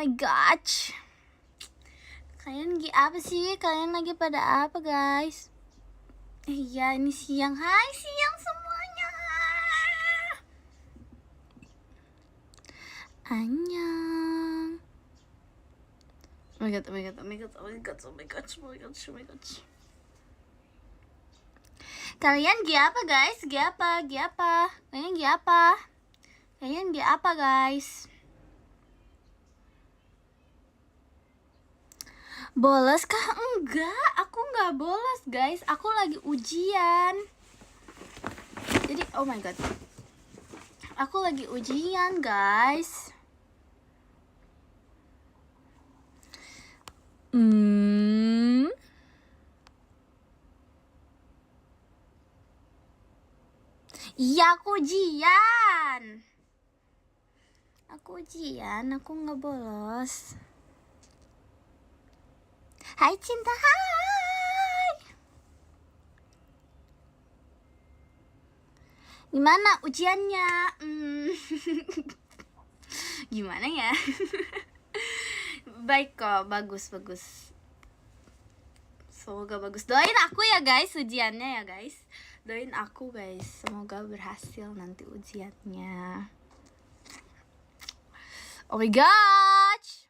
my gosh. Kalian lagi apa sih? Kalian lagi pada apa guys? Iya ini siang. Hai siang semuanya. Annyeong. Oh my god, oh my god, oh my god, oh my god, oh my god, oh my god, oh my god. Kalian gi apa guys? Gi apa? Gi apa? Kalian gi apa? Kalian gi apa guys? Bolos kah? Enggak, aku nggak bolos guys. Aku lagi ujian. Jadi, oh my god, aku lagi ujian guys. Iya aku ujian. Aku nggak bolos. Hai Cinta, hai. Gimana ujiannya? Gimana ya? Baik kok, bagus. Semoga bagus. Doain aku ya guys ujiannya ya guys. Doain aku guys, semoga berhasil nanti ujiannya. Oh my gosh.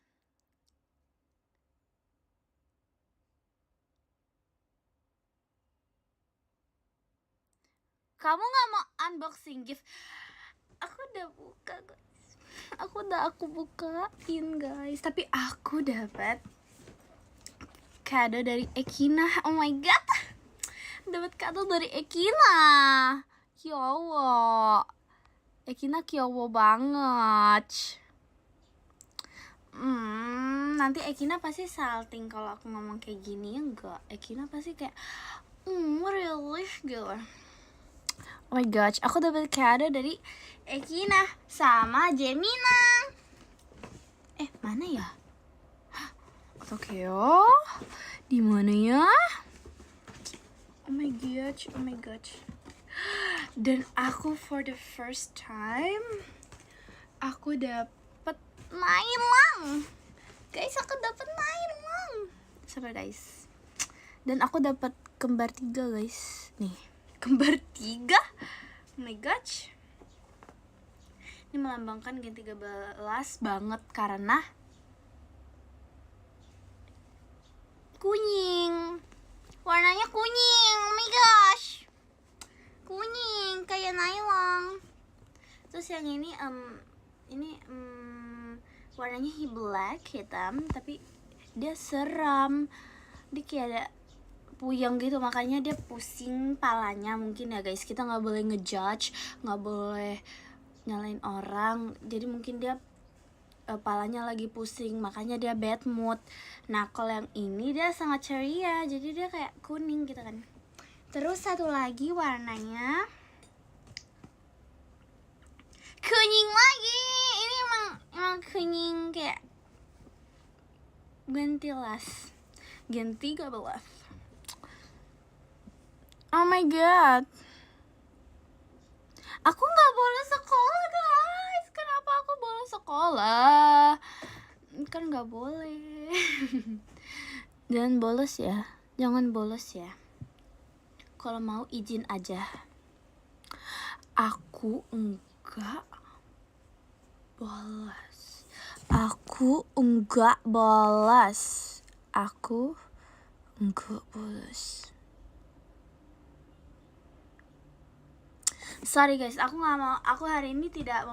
Kamu gak mau unboxing gift? Aku udah buka guys. Aku bukain guys. Tapi aku dapat kado dari Ekina. Oh my god, dapat kado dari Ekina. Kyowo. Ekina kyowo banget. Nanti Ekina pasti salting kalau aku ngomong kayak gini. Enggak, Ekina pasti kayak really gitu. Oh my gosh, aku dapat kado dari Ekina sama Gemina. Mana ya? Tokyo, di mana ya? Oh my gosh. Dan aku for the first time aku dapat nailang. Guys, aku dapat nailang. Sabar guys. Dan aku dapat kembar 3 guys. Nih, kembar 3. Oh my gosh. Ini melambangkan Gen 13 banget karena kuning. Warnanya kuning. Oh my gosh. Kuning kayak nailang. Terus yang ini warnanya black, hitam, tapi dia seram. Dia kayak ada puyeng gitu, makanya dia pusing palanya mungkin ya guys. Kita nggak boleh ngejudge, nggak boleh nyalain orang. Jadi mungkin dia palanya lagi pusing, makanya dia bad mood. Nah kalau yang ini dia sangat ceria, jadi dia kayak kuning gitu kan. Terus satu lagi warnanya kuning lagi. Ini emang kuning kayak gentilas, Gen 13. Oh my god, aku nggak bolos sekolah guys. Kenapa aku bolos sekolah? Kan nggak boleh. Jangan bolos ya, jangan bolos ya. Kalau mau izin aja. Aku enggak bolos. Aku enggak bolos. Sorry guys, aku nggak mau. Aku hari ini tidak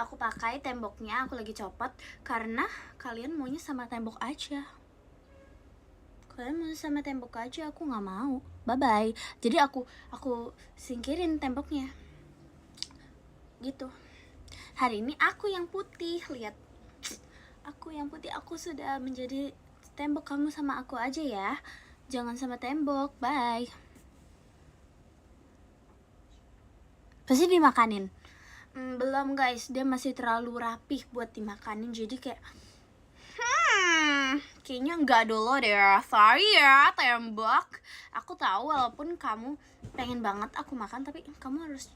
aku pakai temboknya. Aku lagi copot karena kalian maunya sama tembok aja. Kalian mau sama tembok aja, aku nggak mau. Bye bye. Jadi aku singkirin temboknya. Gitu. Hari ini aku yang putih, lihat. Aku yang putih. Aku sudah menjadi tembok. Kamu sama aku aja ya. Jangan sama tembok. Bye. Pasti dimakanin. Belum guys, dia masih terlalu rapih buat dimakanin. Jadi kayak kayaknya enggak dulu deh. Sorry ya tembok. Aku tahu walaupun kamu pengen banget aku makan, tapi kamu harus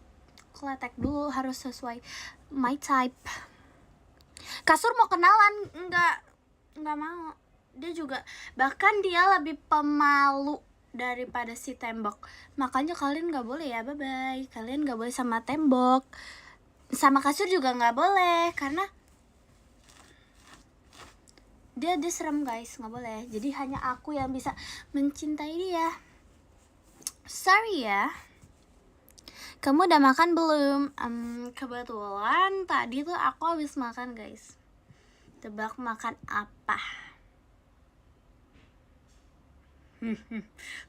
kletek dulu, harus sesuai my type. Kasur mau kenalan, nggak mau. Dia juga, bahkan dia lebih pemalu daripada si tembok. Makanya kalian nggak boleh ya, bye bye. Kalian nggak boleh sama tembok, sama kasur juga nggak boleh, karena dia serem guys, nggak boleh. Jadi hanya aku yang bisa mencintai dia. Sorry ya. Kamu udah makan belum? Kebetulan tadi tuh aku habis makan guys. Tebak makan apa?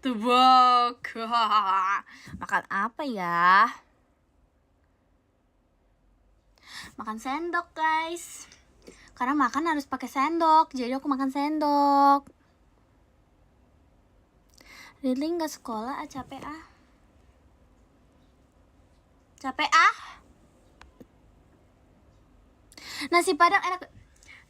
Tebak. Makan apa ya? Makan sendok guys. Karena makan harus pakai sendok, jadi aku makan sendok. Lili nggak sekolah, capek ah. Capek ah. Nasi padang enak.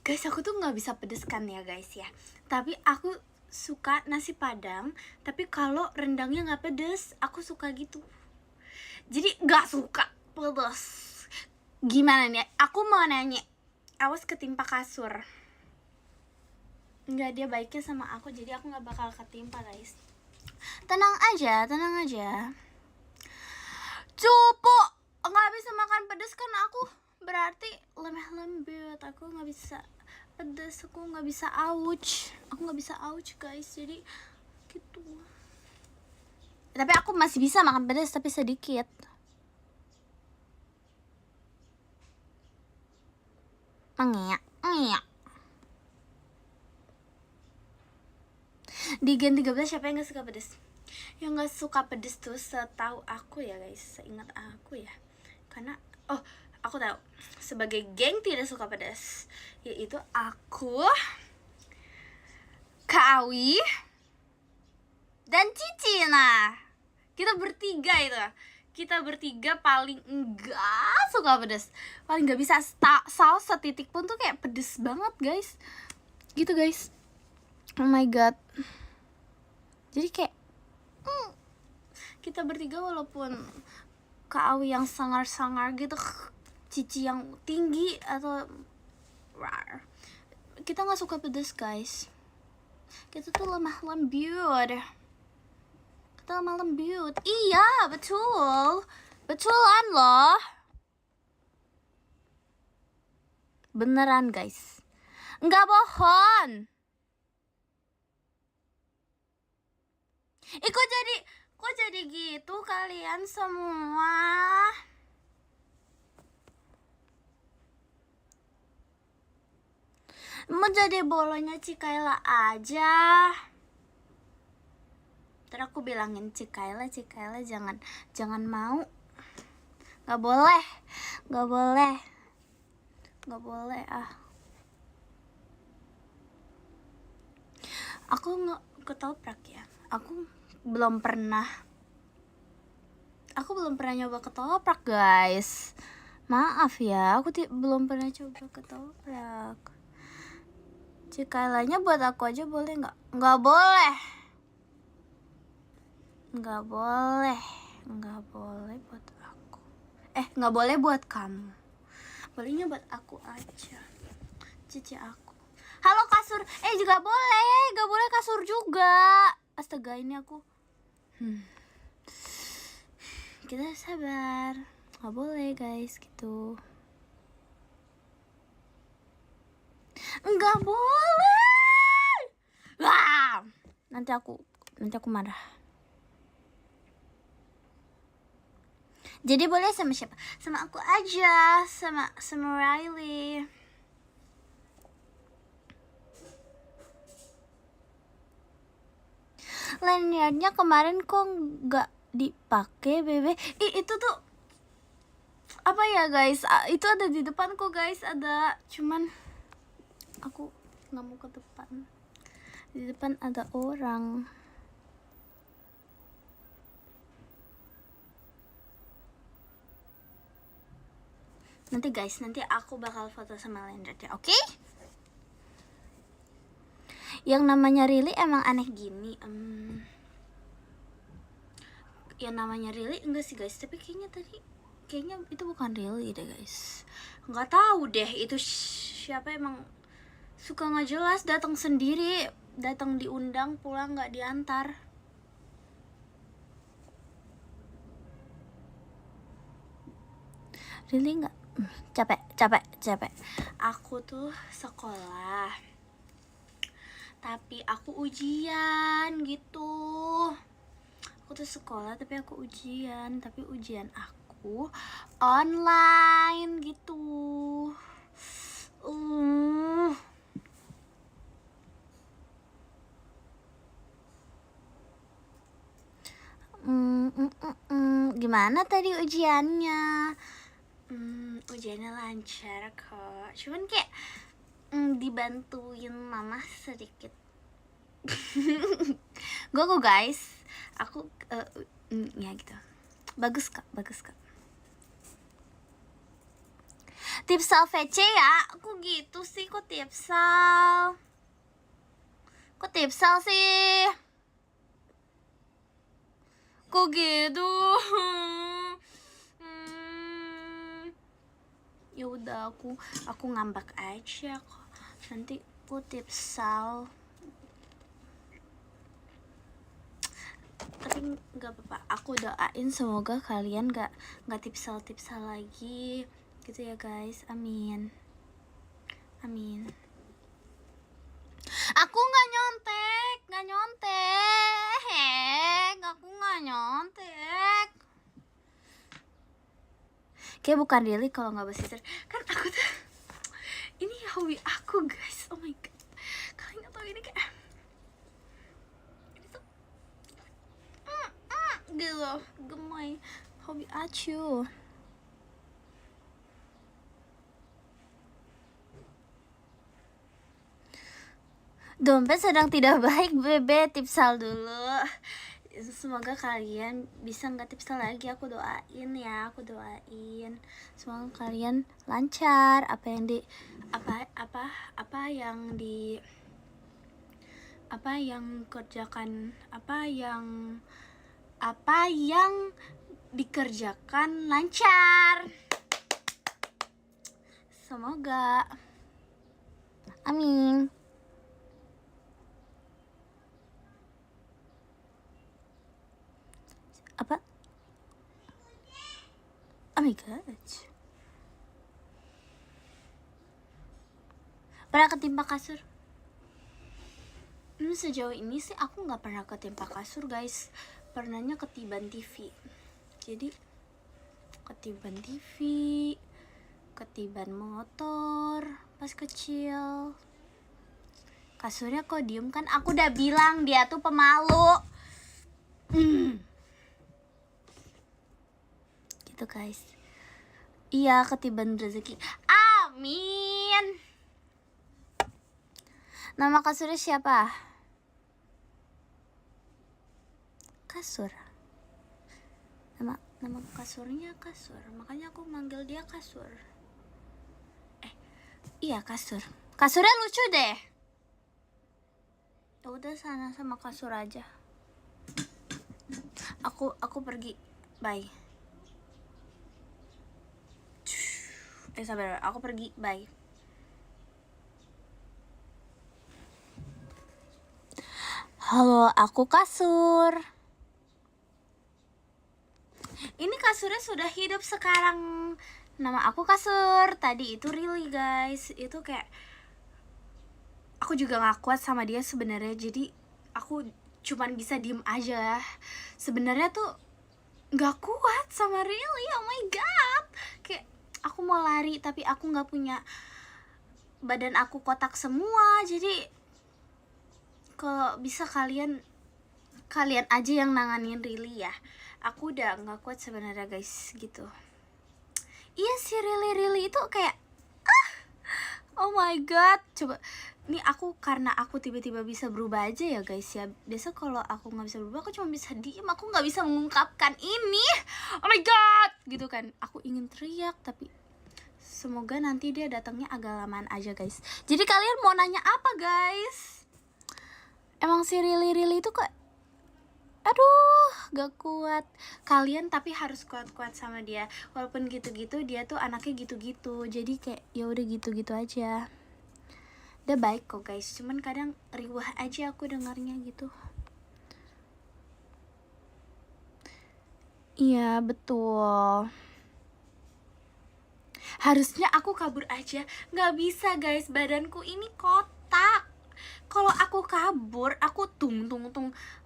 Guys, aku tuh nggak bisa pedes kan ya guys ya. Tapi aku suka nasi padang. Tapi kalau rendangnya nggak pedes, aku suka gitu. Jadi nggak suka pedes. Gimana nih? Aku mau nanya. Awas ketimpa kasur. Nggak, dia baiknya sama aku, jadi aku nggak bakal ketimpa guys. Tenang aja, tenang aja. Cupu, nggak bisa makan pedas kan aku, berarti lemah lembut. Aku nggak bisa pedas, aku nggak bisa ouch, guys, jadi gitu. Tapi aku masih bisa makan pedas, tapi sedikit. Ngiyak. Di Gen 13 siapa yang gak suka pedas? Yang gak suka pedas tuh setahu aku ya guys, seingat aku ya. Karena, aku tahu. Sebagai geng tidak suka pedas, yaitu aku, Kak Awi, dan Cici. Nah, kita bertiga itu. Kita bertiga paling enggak suka pedas. Paling gak bisa saus setitik pun tuh kayak pedes banget guys. Gitu guys. Oh my god. Jadi kayak kita bertiga walaupun Kak Awi yang sangar-sangar gitu, Cici yang tinggi atau rar, kita nggak suka pedas guys. Kita tuh lemah lembut. Kita lemah lembut. Iya betul, betulan loh. Beneran guys, nggak bohong. Kok jadi gitu kalian semua? Mau jadi bolonya Cikaila aja. Ntar aku bilangin Cikaila jangan mau. Gak boleh ah. Aku nggak ketoprak ya. Aku belum pernah nyoba ketoprak guys. Maaf ya, aku belum pernah coba ketoprak. Cikailanya buat aku aja boleh nggak? Nggak boleh buat aku. Nggak boleh buat kamu. Bolehnya buat aku aja. Cici aku. Halo kasur. Juga boleh. Nggak boleh kasur juga. Astaga, ini aku. Kita sabar. Nggak boleh guys gitu. Nggak boleh. Wah, nanti aku marah. Jadi boleh sama siapa? Sama aku aja, sama Riley. Lanyardnya kemarin kok nggak dipakai, Bebe? Itu tuh apa ya guys? Itu ada di depan kok guys, ada. Cuman aku nggak mau ke depan. Di depan ada orang. Nanti aku bakal foto sama Lanyard ya, oke? Yang namanya Rilly emang aneh gini. Yang namanya Rilly enggak sih guys, tapi kayaknya tadi kayaknya itu bukan Rilly deh guys. Nggak tahu deh itu siapa, emang suka nggak jelas, datang sendiri, datang diundang, pulang nggak diantar. Rilly nggak? Capek. Aku tuh sekolah, tapi aku ujian gitu. Aku tuh sekolah tapi aku ujian, tapi ujian aku online gitu. Gimana tadi ujiannya? Ujiannya lancar kok, cuman kayak dibantuin mama sedikit. Go guys, aku ya gitu. Bagus kak. Tipsal VC ya, aku gitu sih, kok tipsal sih, kok gitu. Ya udah, aku ngambek aja kok, nanti aku tipsal. Tapi nggak apa-apa, aku doain semoga kalian nggak tipsal lagi gitu ya guys, amin. Aku nggak nyontek, aku nggak nyontek. Kayak bukan Rilly kalau nggak bersister. Kan aku tuh, ini hobi aku guys, oh my god, kalian nggak tahu ini kayak gitu, gemoy, hobi acu. Dompet sedang tidak baik bebe, tipsal dulu. Semoga kalian bisa nggak tipsal lagi, aku doain ya, semoga kalian lancar apa yang dikerjakan lancar, semoga, amin. Apa? Oh my god, pernah ketimpa kasur? Sejauh ini sih aku nggak pernah ketimpa kasur guys, pernahnya ketiban TV. Jadi ketiban TV, ketiban motor pas kecil. Kasurnya kok diem kan, aku udah bilang dia tuh pemalu. Gitu guys. Iya, ketiban rezeki, amin. Nama kasurnya siapa? Kasur. Nama kasurnya Kasur, makanya aku manggil dia Kasur. Iya Kasur. Kasurnya lucu deh. Ya udah, sana sama kasur aja. Aku pergi. Bye. Sabar, aku pergi. Bye. Halo, aku Kasur. Ini kasurnya sudah hidup sekarang. Nama aku Kasur. Tadi itu Rilly guys. Itu kayak aku juga gak kuat sama dia sebenarnya. Jadi aku cuman bisa diem aja. Sebenarnya tuh gak kuat sama Rilly. Oh my god. Kayak aku mau lari tapi aku gak punya, badan aku kotak semua. Jadi kalau bisa kalian aja yang nanganin Rilly ya. Aku udah nggak kuat sebenarnya guys gitu. Iya sih, Rilly itu kayak oh my god. Coba ini aku, karena aku tiba-tiba bisa berubah aja ya guys ya. Biasa kalau aku nggak bisa berubah, aku cuma bisa diem, aku nggak bisa mengungkapkan ini. Oh my god gitu kan. Aku ingin teriak tapi semoga nanti dia datangnya agak lamaan aja guys. Jadi kalian mau nanya apa guys? Emang si Rilly itu kok Aduh, gak kuat. Kalian tapi harus kuat-kuat sama dia. Walaupun gitu-gitu, dia tuh anaknya gitu-gitu. Jadi kayak ya udah gitu-gitu aja. Dia baik kok guys, cuman kadang riwah aja aku dengarnya gitu. Iya betul. Harusnya aku kabur aja. Gak bisa guys, badanku ini kotak. Kalau aku kabur, aku tung.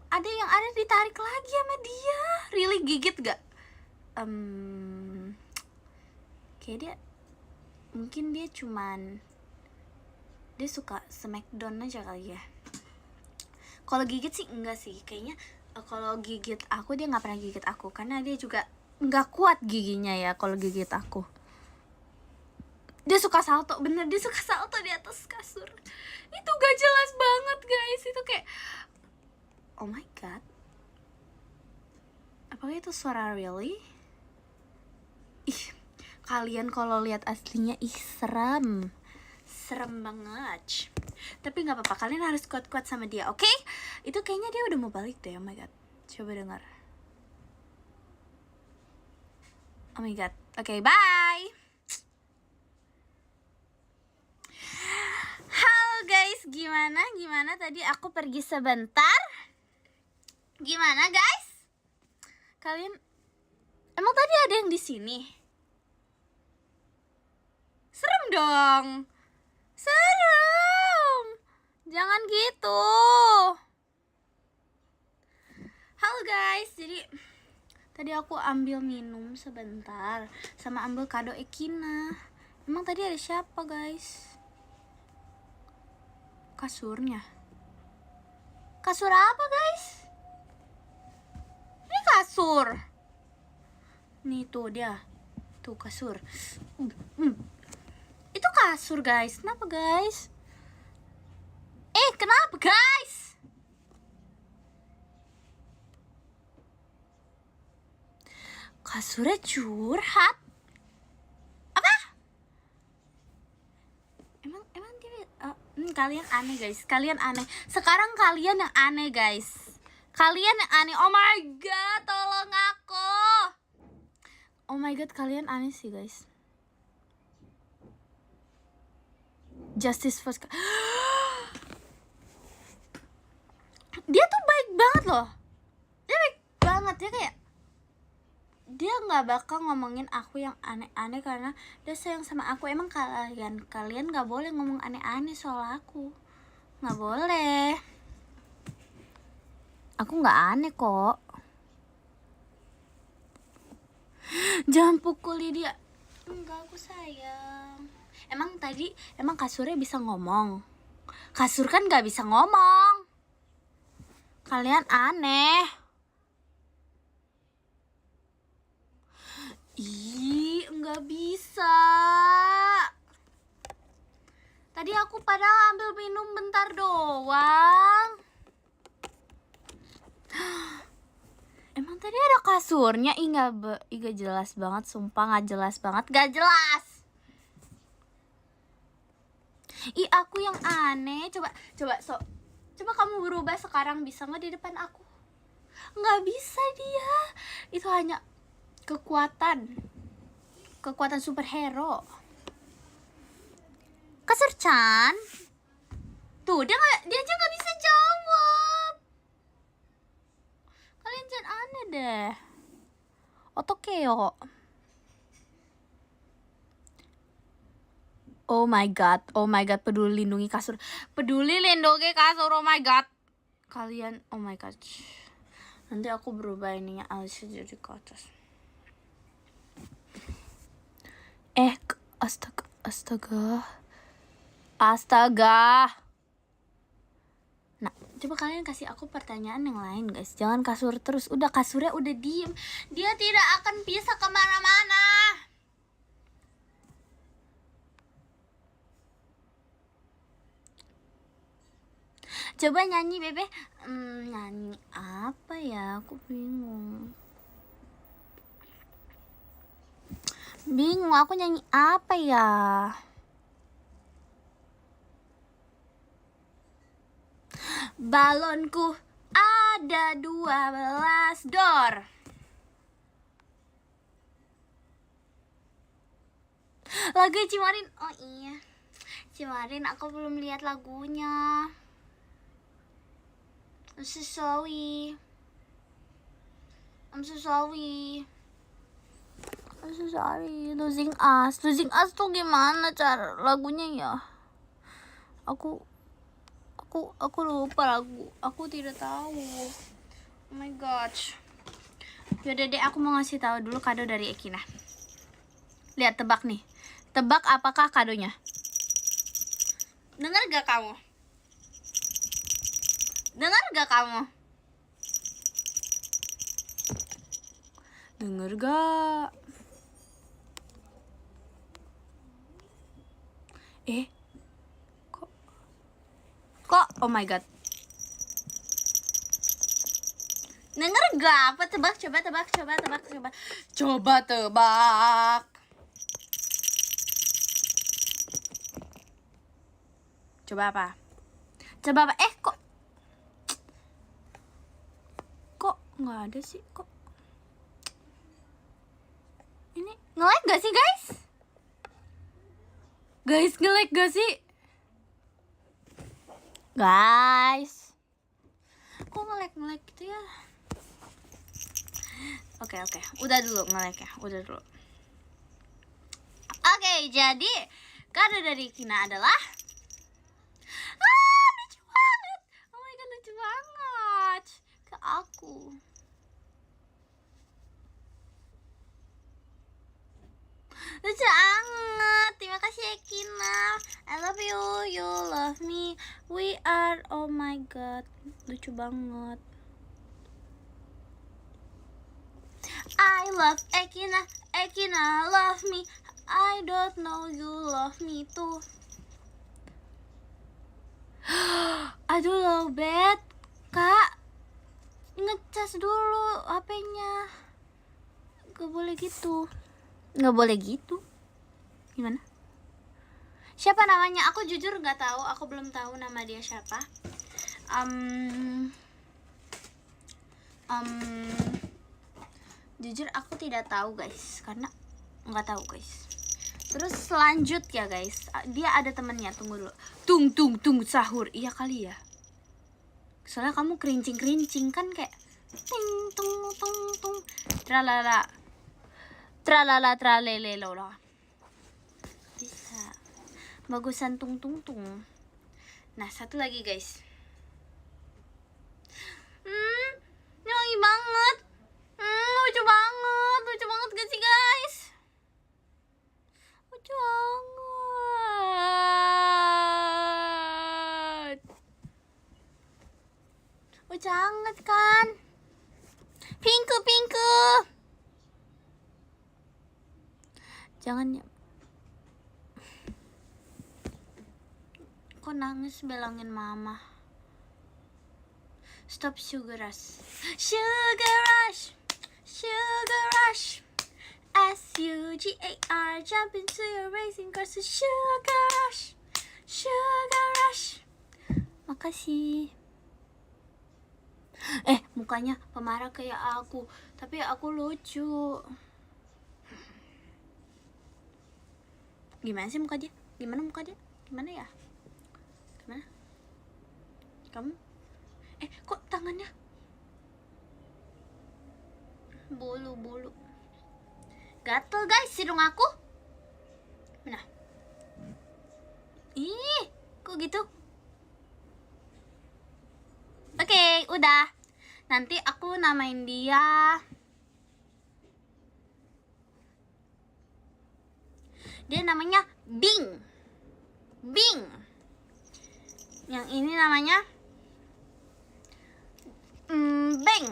Ada yang ada ditarik lagi sama dia. Really gigit gak? Kayak dia, mungkin dia cuman, dia suka smackdown aja kali ya. Kalau gigit sih enggak sih, kayaknya kalau gigit aku dia nggak pernah gigit aku karena dia juga nggak kuat giginya ya. Kalau gigit aku, dia suka salto, bener dia suka salto di atas kasur. Itu gak jelas banget guys, itu kayak oh my god, apakah itu suara really? Ih, kalian kalau lihat aslinya serem banget. Tapi nggak apa-apa, kalian harus kuat-kuat sama dia, oke? Itu kayaknya dia udah mau balik deh. Oh my god, coba dengar. Oh my god, oke, bye. Halo guys, gimana tadi aku pergi sebentar? Gimana guys? Kalian emang tadi ada yang di sini? Serem dong. Serem. Jangan gitu. Halo guys, jadi tadi aku ambil minum sebentar sama ambil kado Ekina. Emang tadi ada siapa guys? Kasurnya. Kasur apa guys? Ini kasur. Nih tuh dia. Tuh kasur. Itu kasur guys. Kenapa guys? Kenapa guys? Kasurnya curhat. Apa? Emang dia kalian aneh guys. Kalian aneh. Sekarang kalian yang aneh guys. Kalian yang aneh. Oh my god, tolong aku. Oh my god, kalian aneh sih guys. Justice first. Dia tuh baik banget loh. Dia baik banget. Dia kayak, dia gak bakal ngomongin aku yang aneh-aneh karena dia sayang sama aku. Emang kalian gak boleh ngomong aneh-aneh soal aku. Gak boleh. Aku gak aneh kok. Jangan pukuli dia. Enggak, aku sayang. Emang kasurnya bisa ngomong? Kasur kan gak bisa ngomong. Kalian aneh. Ih, nggak bisa. Tadi aku padahal ambil minum bentar doang. Emang tadi ada kasurnya? Ih, nggak jelas banget. Sumpah nggak jelas banget. Nggak jelas. Ih, aku yang aneh. Coba kamu berubah sekarang, bisa nggak di depan aku? Nggak bisa dia. Itu hanya kekuatan superhero. Kasur Chan. Tuh, dia aja nggak bisa jawab. Kalian jangan aneh deh. Otokeo. Oh my god, peduli lindungi kasur. Oh my god. Kalian, oh my god. Nanti aku berubah ininya alisnya jadi ke atas. Astaga. Nah, coba kalian kasih aku pertanyaan yang lain guys. Jangan kasur terus. Udah, kasurnya udah diem. Dia tidak akan bisa kemana-mana. Coba nyanyi bebe. Nyanyi apa ya? Aku bingung. Aku nyanyi apa ya? Balonku ada ada 12 door. Lagu Cimarin. Oh iya, Cimarin aku belum lihat lagunya. I'm so sorry. Losing Us tuh gimana cara lagunya ya? Aku lupa lagu. Aku tidak tahu. Oh my gosh. Yaudah deh, aku mau ngasih tahu dulu kado dari Ekina. Lihat, tebak nih. Tebak apakah kadonya? Dengar gak kamu? Dengar gak? Kok? Oh my god. Denger gak? Apa tebak? Coba tebak. Coba tebak. Coba apa? Kok nggak ada sih? Kok ini nge-lag gak sih guys? Nge-lag gak sih? Guys, kok nge-lag gitu ya? Oke, udah dulu nge-lag ya, Oke, jadi kado dari Kina adalah lucu banget. Oh my god, lucu banget ke aku. Lucu banget. Terima kasih ya Kina. I love you, you love me. We are, oh my god, lucu banget. I love Ekina, Ekina love me. I don't know you love me too. Aduh lowbat, Kak. Ngecas dulu HP-nya. Gak boleh gitu. Gimana? Siapa namanya? Aku jujur nggak tahu. Aku belum tahu nama dia siapa. Jujur aku tidak tahu guys, karena nggak tahu guys. Terus selanjutnya guys, dia ada temennya. Tunggu dulu. Tung sahur. Iya kali ya. Soalnya kamu kerincing kan kayak ting tung tralala tralelelo. Bisa. Bagusan tung. Nah, satu lagi guys. Ini wangi banget. Lucu banget gak sih guys? Lucu banget kan? Pink. Jangan ya. Kok nangis belangin mama? Stop sugar rush. SUGAR, jump into your racing car, so sugar rush. Makasih. Mukanya pemarah kayak aku, tapi aku lucu. Gimana sih muka dia? Gimana ya? Gimana? Kamu? Kok tangannya bulu gatel guys hidung aku. Mana? Kok gitu? Oke, udah. Nanti aku namain dia. Dia namanya Bing. Yang ini namanya Beng.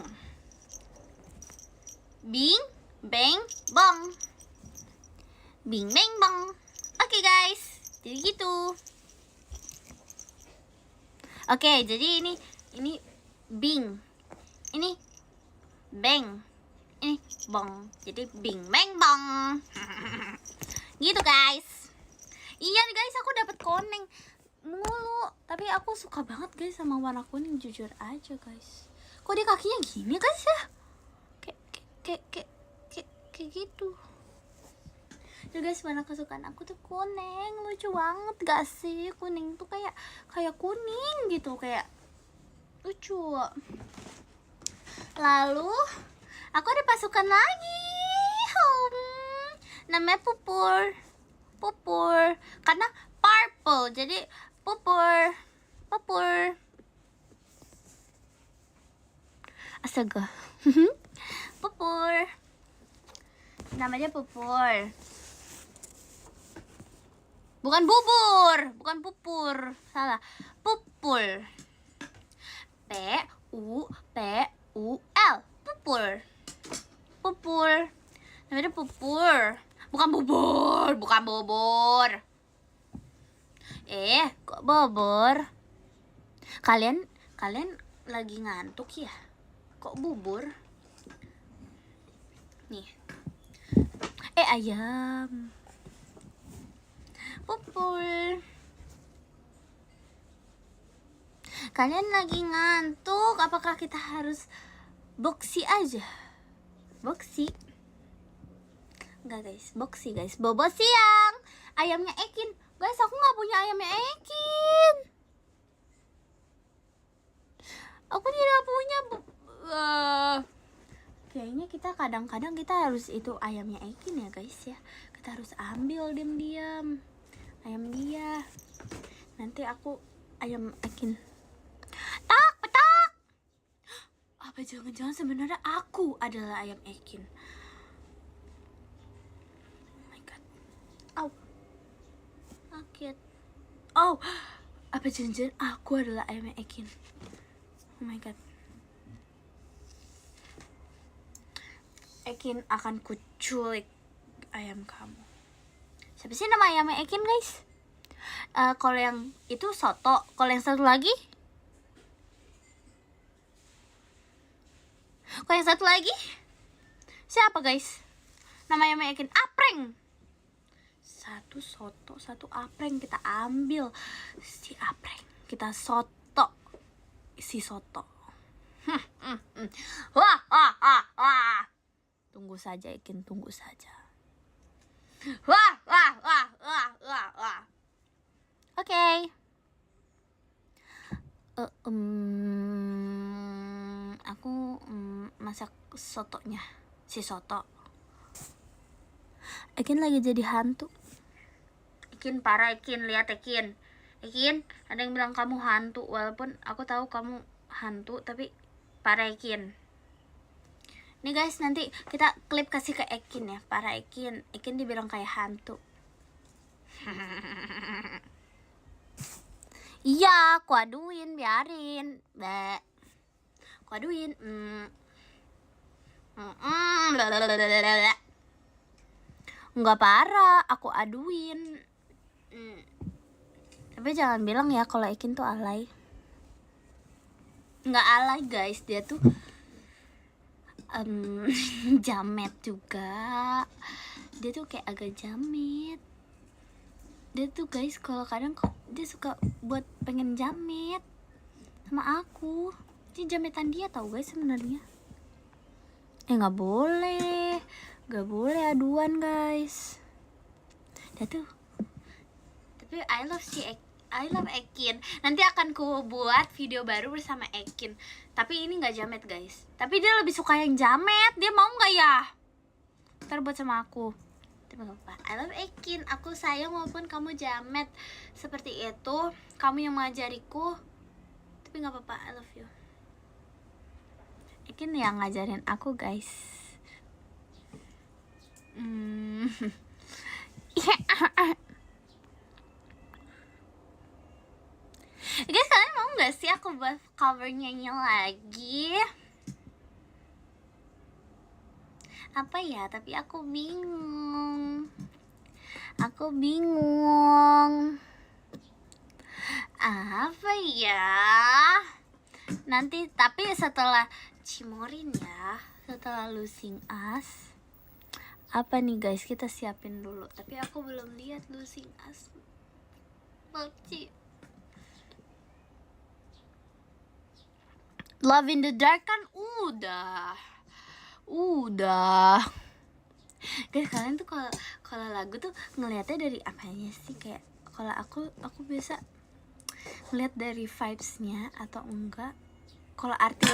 Bing, bang, bong. Bing, bang, bong. Oke guys, jadi gitu. Oke, jadi ini Bing, ini Bang, ini Bong. Jadi Bing, Bang, Bong. Gitu guys. Iya nih guys, aku dapat koneng mulu. Tapi aku suka banget guys sama warna kuning, jujur aja guys. Kok dia kakinya gini guys ya? Kayak gitu. Ya guys, warna kesukaan aku tuh kuning. Lucu banget gak sih? Kuning tuh kayak kuning gitu, kayak lucu. Lalu aku ada pasukan lagi. Namanya Pupur. Karena purple, jadi Pupur. Astaga. Pupur. Namanya Pupur. Bukan bubur, bukan pupur. Salah. Pupur. P-U-P-U-L. Pupur. Namanya Pupur. Bukan bubur. Kok bubur? Kalian lagi ngantuk ya? Kok bubur? Nih. Ayam. Pupur. Kalian lagi ngantuk? Apakah kita harus boksi aja? Boksi? Enggak guys, boksi guys. Bobo siang. Ayamnya Ekin. Guys, aku nggak punya ayamnya Ekin. Aku tidak punya. Kayaknya kita kadang-kadang kita harus itu ayamnya Ekin ya guys ya. Kita harus ambil diam-diam ayam dia. Nanti aku ayam Ekin. Petak. Apa jangan-jangan sebenarnya aku adalah ayam Ekin? Oh my god. Au. Sakit. Oh. Apa jangan-jangan aku adalah ayamnya Ekin? Oh my god. Ekin akan kuculik ayam kamu. Siapa sih nama ayamnya Ekin guys? Kalau yang itu soto. Kalau yang satu lagi? Kalau yang satu lagi? Siapa guys? Nama ayamnya Ekin? Apreng. Satu soto, satu apreng. Kita ambil si apreng. Kita soto si soto. Wah. Tunggu saja Ekin, tunggu saja. Wah. Oke. Aku masak sotonya, si soto. Ekin lagi jadi hantu. Ekin parah Ekin, lihat Ekin. Ekin, ada yang bilang kamu hantu. Walaupun aku tahu kamu hantu, tapi parah Ekin. Nih guys, nanti kita klip kasih ke Ekin ya, para Ekin. Ekin dibilang kayak hantu. Iya, aku aduin, biarin. Aku aduin. Enggak parah, aku aduin. Tapi jangan bilang ya kalau Ekin tuh alay. Enggak alay guys, dia tuh jamet juga. Dia tuh kayak agak jamet. Dia tuh guys kalau kadang dia suka buat pengen jamet sama aku. Ini jametan dia tau guys sebenarnya. Nggak boleh aduan guys. Dia tuh. Tapi I love Ekin. Nanti akan ku buat video baru bersama Ekin. Tapi ini nggak jamet guys. Tapi dia lebih suka yang jamet. Dia mau nggak ya? Ntar buat sama aku. Tapi nggak apa-apa. I love Ekin. Aku sayang walaupun kamu jamet seperti itu. Kamu yang mengajariku. Tapi nggak apa-apa. I love you. Ekin yang ngajarin aku guys. Guys, kalian mau gak sih aku buat cover nyanyi lagi? Apa ya? Tapi aku bingung. Apa ya? Nanti, tapi setelah Cimorin ya, setelah Losing Us. Apa nih guys, kita siapin dulu. Tapi aku belum lihat Losing Us. Love in the Dark kan udah. Guys, kalian tuh kalau lagu tuh ngelihatnya dari apanya sih? Kayak kalau aku biasa ngeliat dari vibes-nya atau enggak. Kalau arti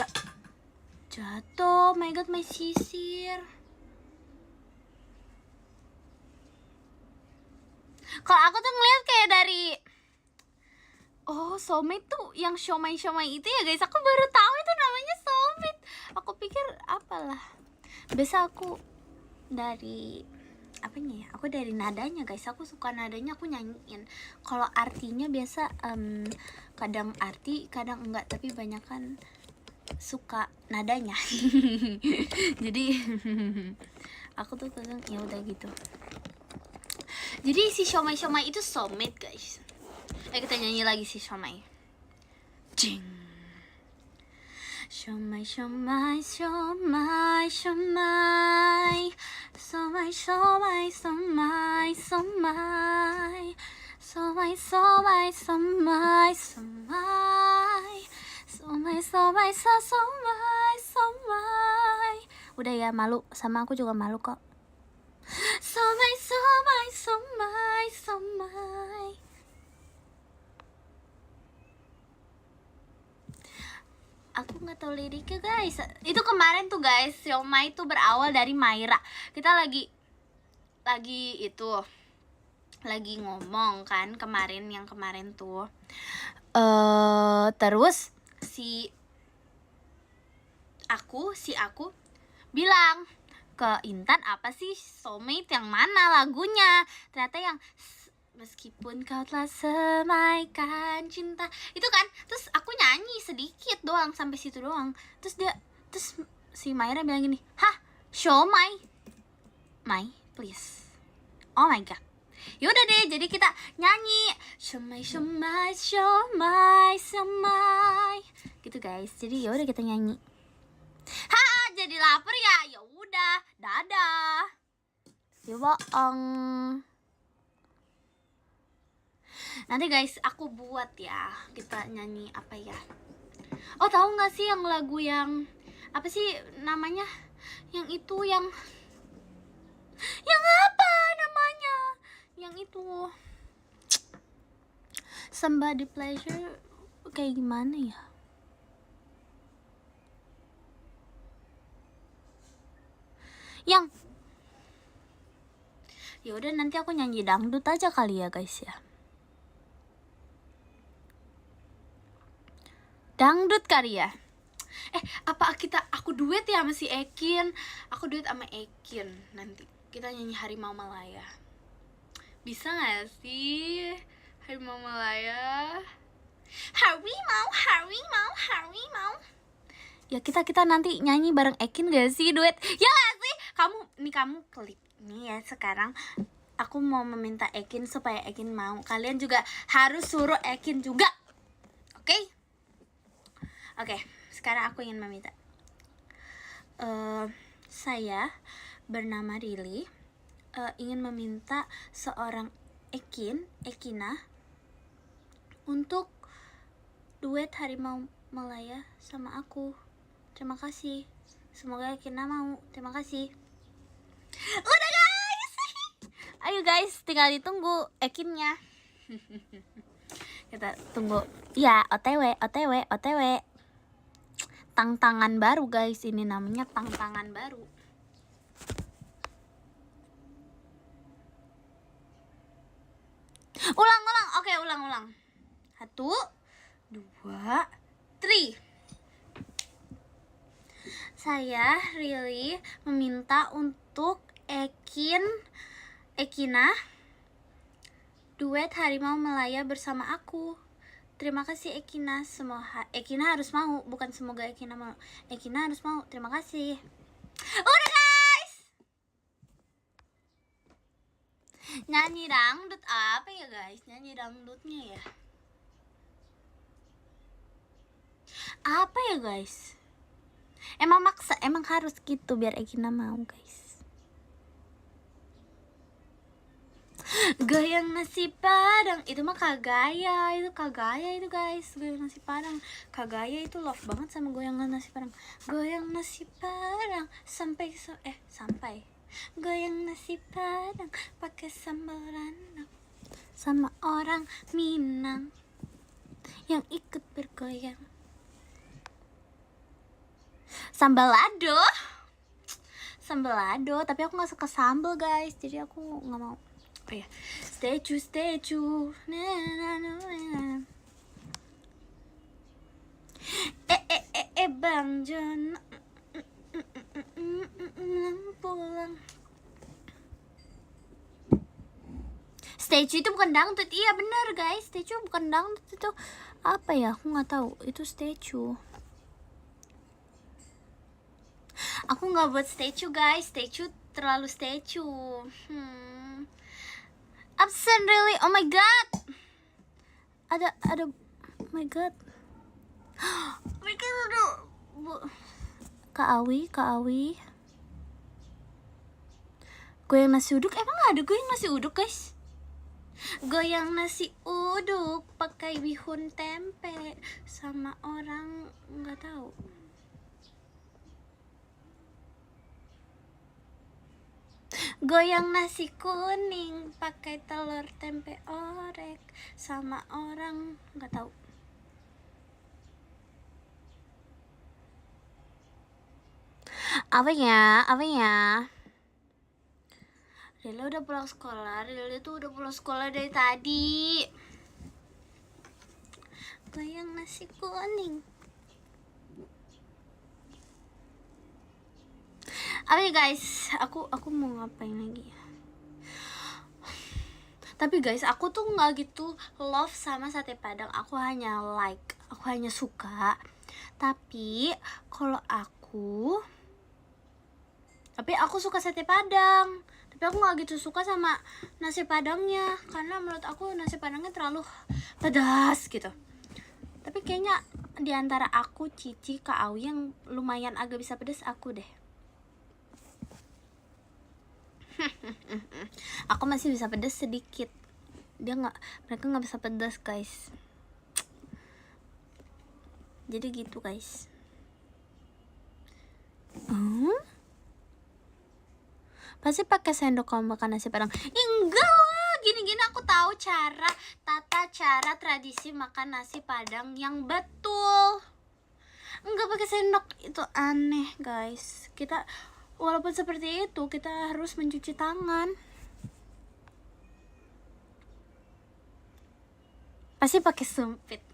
jatuh, my god, my sisir. Kalau aku tuh ngeliat kayak dari soulmate tuh yang siomay itu ya guys. Aku baru tahu itu namanya soulmate. Aku pikir apalah. Biasa aku dari apanya ya? Aku dari nadanya guys. Aku suka nadanya, aku nyanyiin. Kalau artinya biasa kadang arti, kadang enggak, tapi banyak kan suka nadanya. Jadi aku tuh kadang ya udah gitu. Jadi si siomay itu soulmate guys. Kita nyanyi lagi si siomay. Jing. Siomay. Udah ya, malu sama aku juga malu kok. Somai. Aku nggak tahu liriknya guys. Itu kemarin tuh guys, siomay itu berawal dari Myra. Kita lagi ngomong kan yang kemarin tuh. Terus si aku bilang ke Intan, apa sih soulmate yang mana lagunya? Ternyata yang meskipun kau telah semaikan cinta itu kan. Terus aku nyanyi sedikit doang sampai situ doang. Terus si Myra bilang gini, hah, siomay, please. Oh my god. Yaudah deh, jadi kita nyanyi siomay gitu guys. Jadi yaudah kita nyanyi. Jadi lapar ya. Ya udah, dadah. Ya bohong. Nanti guys aku buat ya, kita nyanyi apa ya. Tahu nggak sih yang lagu yang apa sih namanya? Yang itu yang apa namanya? Yang itu Somebody Pleasure kayak gimana ya? Yang ya udah, nanti aku nyanyi dangdut aja kali ya guys ya. Dangdut kali ya. Apa aku duet ya sama si Ekin? Aku duet sama Ekin. Nanti kita nyanyi Harimau Malaya. Bisa gak sih? Harimau Malaya. Harimau. Ya kita nanti nyanyi bareng Ekin gak sih, duet? Ya gak sih? Kamu klik nih ya sekarang. Aku mau meminta Ekin supaya Ekin mau. Kalian juga harus suruh Ekin juga. Oke, sekarang aku ingin meminta. Saya bernama Rili, ingin meminta seorang Ekina untuk duet Harimau Malaya sama aku. Terima kasih. Semoga Ekina mau. Terima kasih. Udah guys. Ayo guys, tinggal ditunggu Ekinnya. Kita tunggu. Ya, OTW. Tantangan baru guys, ini namanya tantangan baru. Ulang. Oke, ulang. 1, 2, 3. Saya Rili meminta untuk Ekina duet Harimau Malaya bersama aku. Terima kasih Ekina. Ekina harus mau, bukan semoga Ekina mau. Ekina harus mau. Terima kasih. Udah guys. Nyanyi dangdut apa ya guys? Nyanyi dangdutnya ya. Apa ya guys? Emang maksa, emang harus gitu biar Ekina mau guys. Goyang nasi padang itu mah Kagaya, itu Kagaya itu guys. Goyang nasi padang, Kagaya itu love banget sama goyangan nasi padang. Goyang nasi padang sampai sampai goyang nasi padang pakai sambal rendang sama orang Minang yang ikut bergoyang. Sambal lado, tapi aku nggak suka sambal guys, jadi aku nggak mau. Oh ya, statue Bang John pulang. Statue itu bukan dangdut. Iya benar guys, statue bukan dangdut, itu apa ya, aku nggak tahu itu statue. Aku nggak buat statue guys, statue terlalu statue. Absent really, oh my god, ada oh my god. Oh my god, aduh. Kak Awi goyang nasi uduk, emang ada goyang nasi uduk guys? Goyang nasi uduk pakai bihun tempe sama orang nggak tahu. Goyang nasi kuning pakai telur tempe orek sama orang nggak tahu. Apa ya? Rila udah pulang sekolah. Rila tuh udah pulang sekolah dari tadi. Goyang nasi kuning. Apa ya guys? Aku mau ngapain lagi ya? Tapi guys, aku tuh nggak gitu love sama sate padang. Aku hanya suka. Tapi aku suka sate padang. Tapi aku nggak gitu suka sama nasi padangnya, karena menurut aku nasi padangnya terlalu pedas gitu. Tapi kayaknya diantara aku, Cici, Kak Awi yang lumayan agak bisa pedas, aku deh. Aku masih bisa pedas sedikit. Mereka nggak bisa pedas guys. Jadi gitu guys. Pasti pakai sendok kalau makan nasi padang. Enggak lah, gini-gini aku tahu tata cara tradisi makan nasi padang yang betul. Enggak pakai sendok, itu aneh guys. Kita walaupun seperti itu, kita harus mencuci tangan. Pasti pakai sumpit.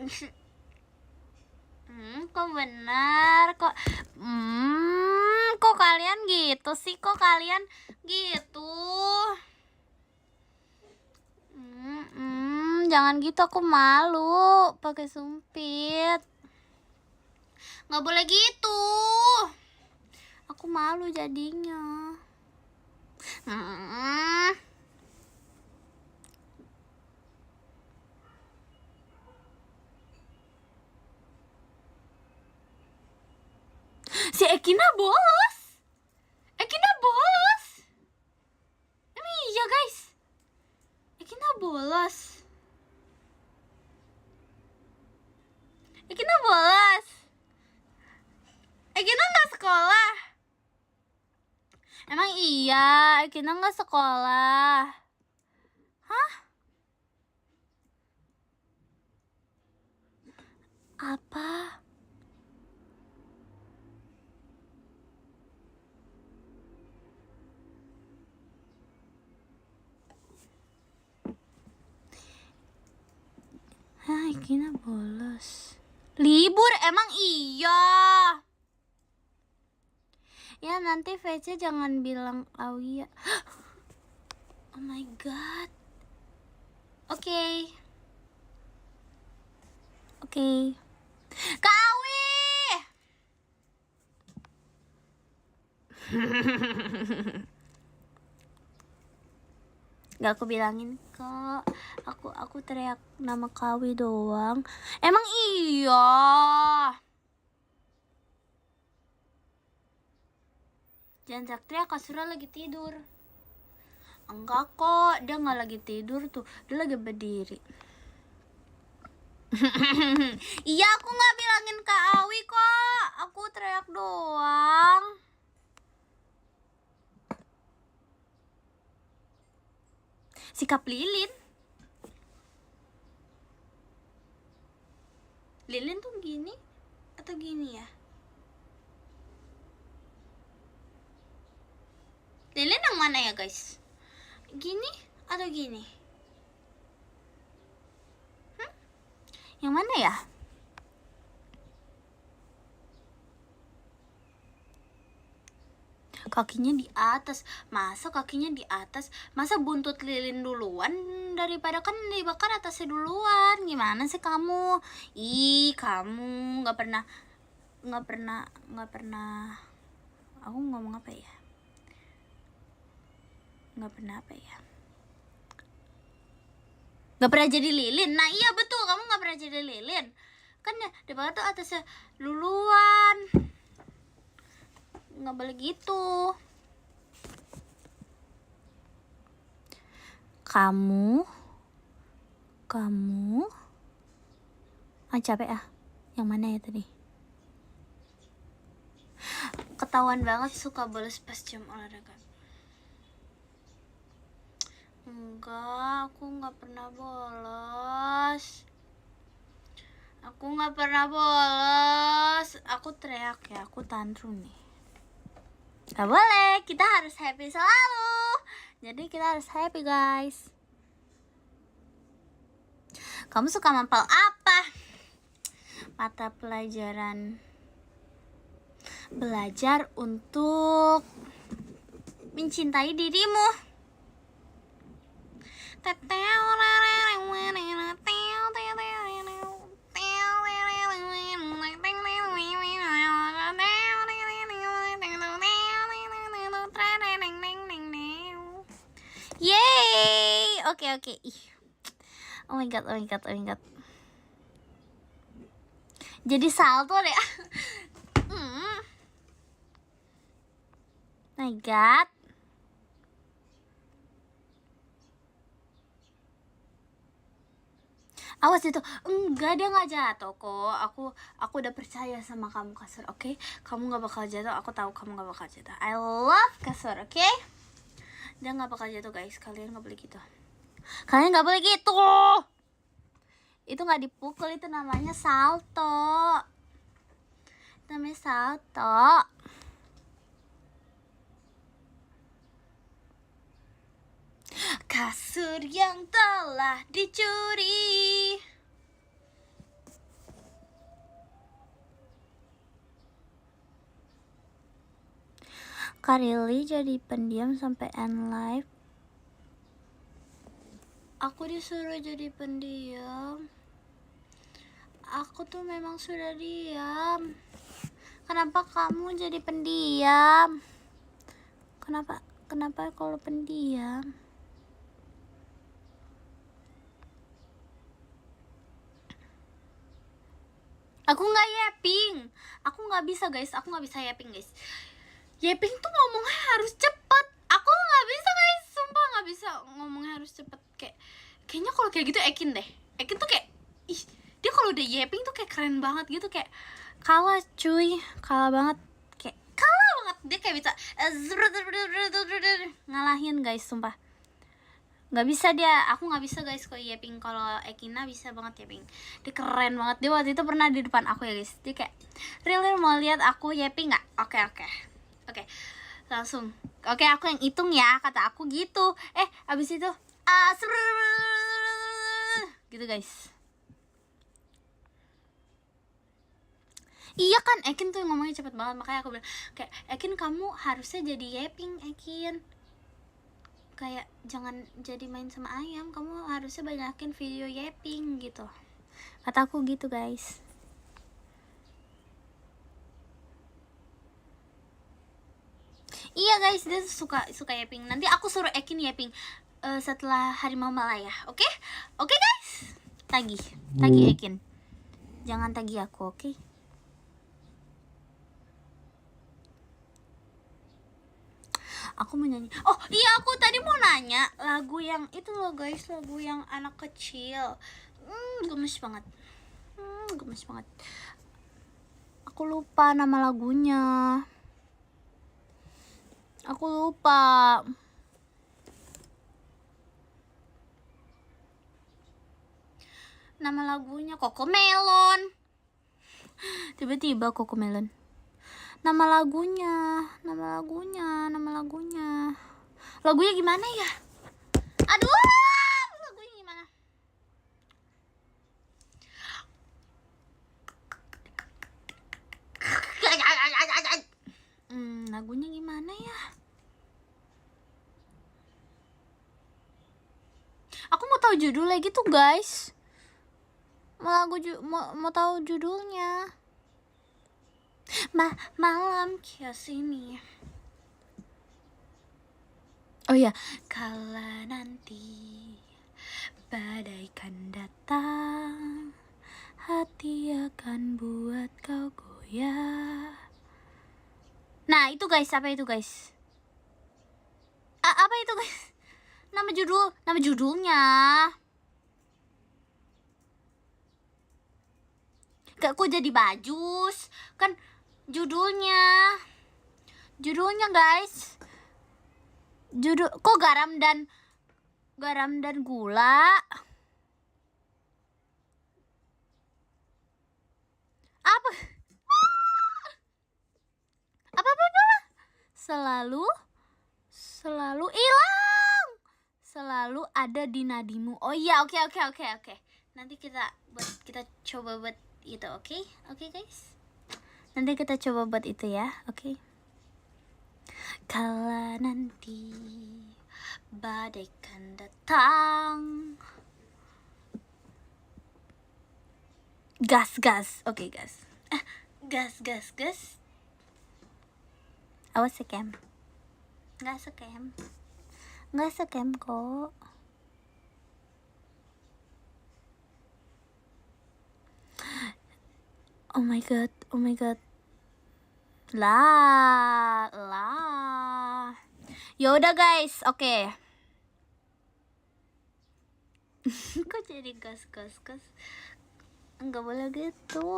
Kok benar kok. Kok kalian gitu sih? Jangan gitu, aku malu pakai sumpit. Nggak boleh gitu. Aku malu jadinya. Si Ekina bolos. Emang iya guys, Ekina bolos. Ekina nggak sekolah. Emang iya, Ekina nggak sekolah. Hah? Apa? Ekina bolos. Libur, emang iya. Ya nanti VC jangan bilang Awi ya. Oh my god. Oke. Kak Awi. Gak aku bilangin kok. Aku teriak nama Kak Awi doang. Emang iya. Jangan teriak, Kak Surya lagi tidur. Enggak kok, dia nggak lagi tidur tuh, dia lagi berdiri. Iya, aku nggak bilangin Kak Awi kok, aku teriak doang. Sikap Lilin tuh gini atau gini ya? Lilin yang mana ya guys? Gini atau gini? Yang mana ya? Kakinya di atas. Masa kakinya di atas? Masa buntut Lilin duluan daripada kan dibakar atasnya duluan? Gimana sih kamu? Ih, kamu nggak pernah. Aku ngomong apa ya? Nggak pernah jadi Lilin. Nah iya betul, kamu nggak pernah jadi Lilin. Kan ya dibakar tuh atasnya duluan. Nggak boleh gitu. Kamu capek ah. Yang mana ya tadi? Ketahuan banget suka bolos pas jam olahraga. Enggak, aku nggak pernah bolos. Aku teriak ya, aku tantrum nih. Gak boleh, kita harus happy selalu. Jadi kita harus happy guys. Kamu suka mapel apa? Mata pelajaran belajar untuk mencintai dirimu. Yeay, oke. Ih, oh my god. Jadi salto deh. My god. Awas itu. Enggak, dia nggak jatuh kok. Aku udah percaya sama kamu kasur, oke? Kamu nggak bakal jatuh. Aku tahu kamu nggak bakal jatuh. I love kasur, oke? Dia nggak bakal jatuh guys. Kalian nggak boleh gitu. Itu nggak dipukul, itu namanya salto. Kasur yang telah dicuri. Karili jadi pendiam sampai end live. Aku disuruh jadi pendiam. Aku tuh memang sudah diam. Kenapa kamu jadi pendiam? Kenapa kalau pendiam? Aku nggak yapping. Aku nggak bisa guys. Yapping guys. Yapping tuh ngomongnya harus cepet. Aku nggak bisa guys. Sumpah nggak bisa ngomongnya harus cepet. Kayaknya kalau kayak gitu Ekin deh. Ekin tuh kayak, ih, dia kalau udah yapping tuh kayak keren banget gitu, kayak kalah cuy, kalah banget. Dia kayak bisa ngalahin guys, sumpah. Nggak bisa dia, aku nggak bisa guys kalau yapping. Kalau Ekina bisa banget yapping, dia keren banget. Dia waktu itu pernah di depan aku ya guys, dia kayak really mau lihat aku yapping nggak? Oke, langsung oke, aku yang hitung ya, kata aku gitu. Abis itu gitu guys. Iya kan, Ekin tuh ngomongnya cepet banget, makanya aku bilang kayak, Ekin kamu harusnya jadi yapping, Ekin. Kayak jangan jadi main sama ayam, kamu harusnya banyakin video yapping gitu. Kata aku gitu guys. Iya guys, dia suka yapping. Nanti aku suruh Ekin yapping setelah Harimau Malaya, oke? Oke guys, tagih Ekin. Jangan tagih aku, oke? Aku mau nyanyi. Oh iya, aku tadi mau nanya lagu yang itu loh guys, lagu yang anak kecil. Gemes banget. Gemes banget. Aku lupa nama lagunya. Aku lupa. Nama lagunya Cocomelon. Tiba-tiba Cocomelon. Nama lagunya. Lagunya gimana ya? Aduh, lagunya gimana? Lagunya gimana ya? Aku mau tahu judul lagi tuh guys. Mau tahu judulnya. Malam kios ini. Oh ya, kala nanti badai kan datang, hati akan buat kau goyah. Nah itu guys, apa itu guys? Apa itu guys? Nama judulnya. Kok jadi bajus? Kan judulnya guys. Kok garam dan gula? Apa? Selalu hilang. Selalu ada di nadimu. Oh iya, oke. Nanti kita coba buat itu, oke? Oke guys. Nanti kita coba buat itu ya, oke? Kala nanti badai kan datang. Gas. Oke, gas. Gas. Awas scam. Nggak scam kok. Oh my god. Lah. Yaudah guys, oke. Kok jadi gas? Enggak boleh gitu.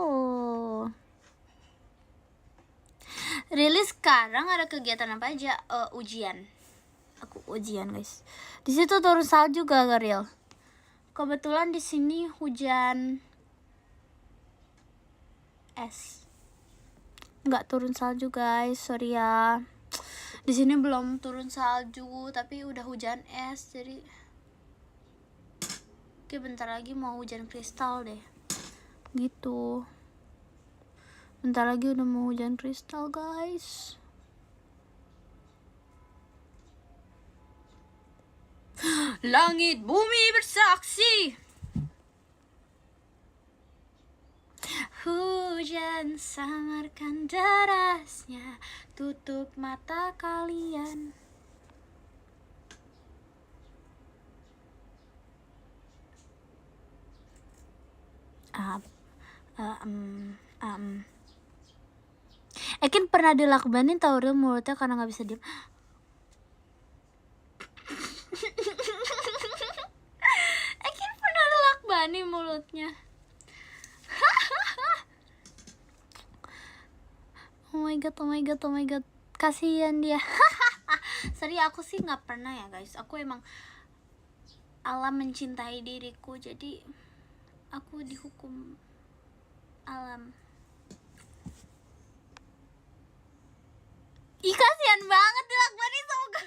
Rilis sekarang ada kegiatan apa aja? Ujian. Aku ujian guys. Di situ turun salju gak real? Kebetulan di sini hujan es. Nggak turun salju guys, sorry ya. Di sini belum turun salju, tapi udah hujan es. Jadi oke, bentar lagi mau hujan kristal deh. Gitu. Bentar lagi udah mau hujan kristal guys. Langit bumi bersaksi. Hujan samarkan derasnya, tutup mata kalian. Ekin pernah dilakbanin tau real mulutnya karena nggak bisa diem. Ekin pernah dilakbanin mulutnya. Oh my god, kasihan dia. Sorry, aku sih nggak pernah ya guys. Aku emang alam mencintai diriku, jadi aku dihukum alam. Ih, kasihan banget dilakbanin sama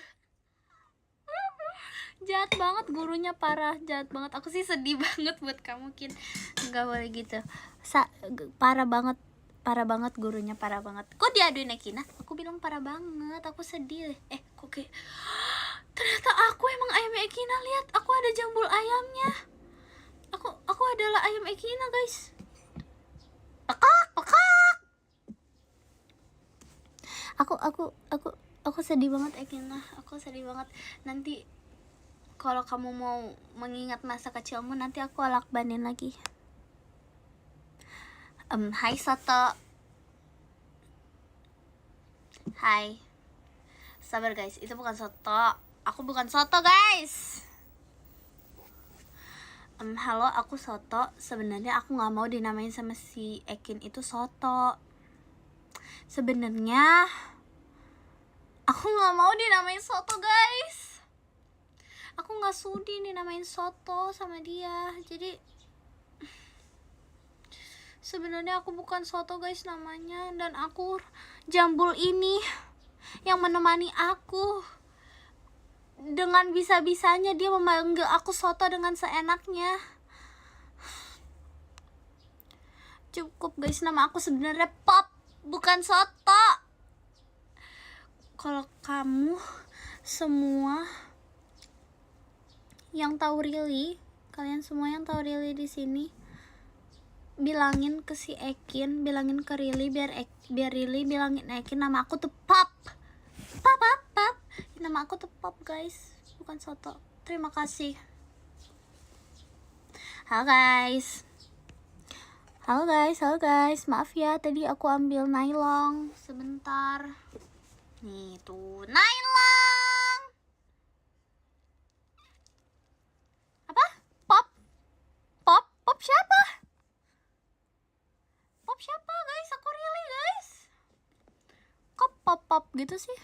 jahat banget, gurunya parah, jahat banget. Aku sih sedih banget buat kamu, Kin. Nggak boleh gitu. Parah banget gurunya, parah banget. Kok diaduin Ekina? Aku bilang parah banget, aku sedih. Kok kayak ternyata aku emang ayam Ekina. Lihat, aku ada jambul ayamnya. Aku adalah ayam Ekina guys. Pekak. Aku sedih banget Ekina. Aku sedih banget. Nanti kalau kamu mau mengingat masa kecilmu, nanti aku lakbanin lagi. Hai Soto. Hai. Sabar guys, itu bukan soto. Aku bukan soto guys. Halo, aku soto. Sebenarnya aku nggak mau dinamain sama si Ekin itu soto. Sebenarnya aku nggak mau dinamain soto guys. Aku nggak sudi dinamain soto sama dia. Jadi sebenarnya aku bukan soto guys namanya. Dan aku Jambul ini yang menemani aku. Dengan bisa-bisanya dia memanggil aku soto dengan seenaknya. Cukup guys, nama aku sebenarnya Pop, bukan soto. Kalau kamu semua yang tahu Rili, kalian semua yang tahu Rili di sini, bilangin ke si Ekin, bilangin ke Rili biar Rili bilangin Ekin nama aku tuh Pop. Pop. Nama aku tuh Pop guys, bukan soto. Terima kasih. Halo guys, maaf ya tadi aku ambil nylon sebentar. Nih tuh nylon. Apa? Pop siapa? Pop siapa guys? Aku Rili guys. Kok pop gitu sih?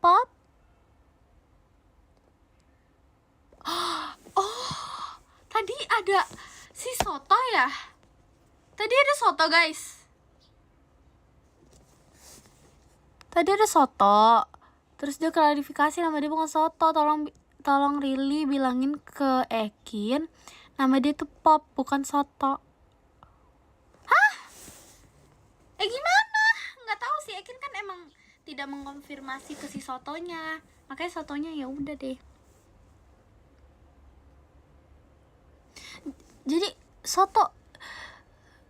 Pop. Oh, tadi ada si soto ya? Tadi ada soto guys. Tadi ada soto. Terus dia klarifikasi nama dia bukan soto. Tolong Rili bilangin ke Ekin nama dia tuh Pop, bukan soto. Hah? Gimana? Nggak tahu sih, Ekin kan emang tidak mengkonfirmasi ke si sotonya. Makanya sotonya ya udah deh. Jadi soto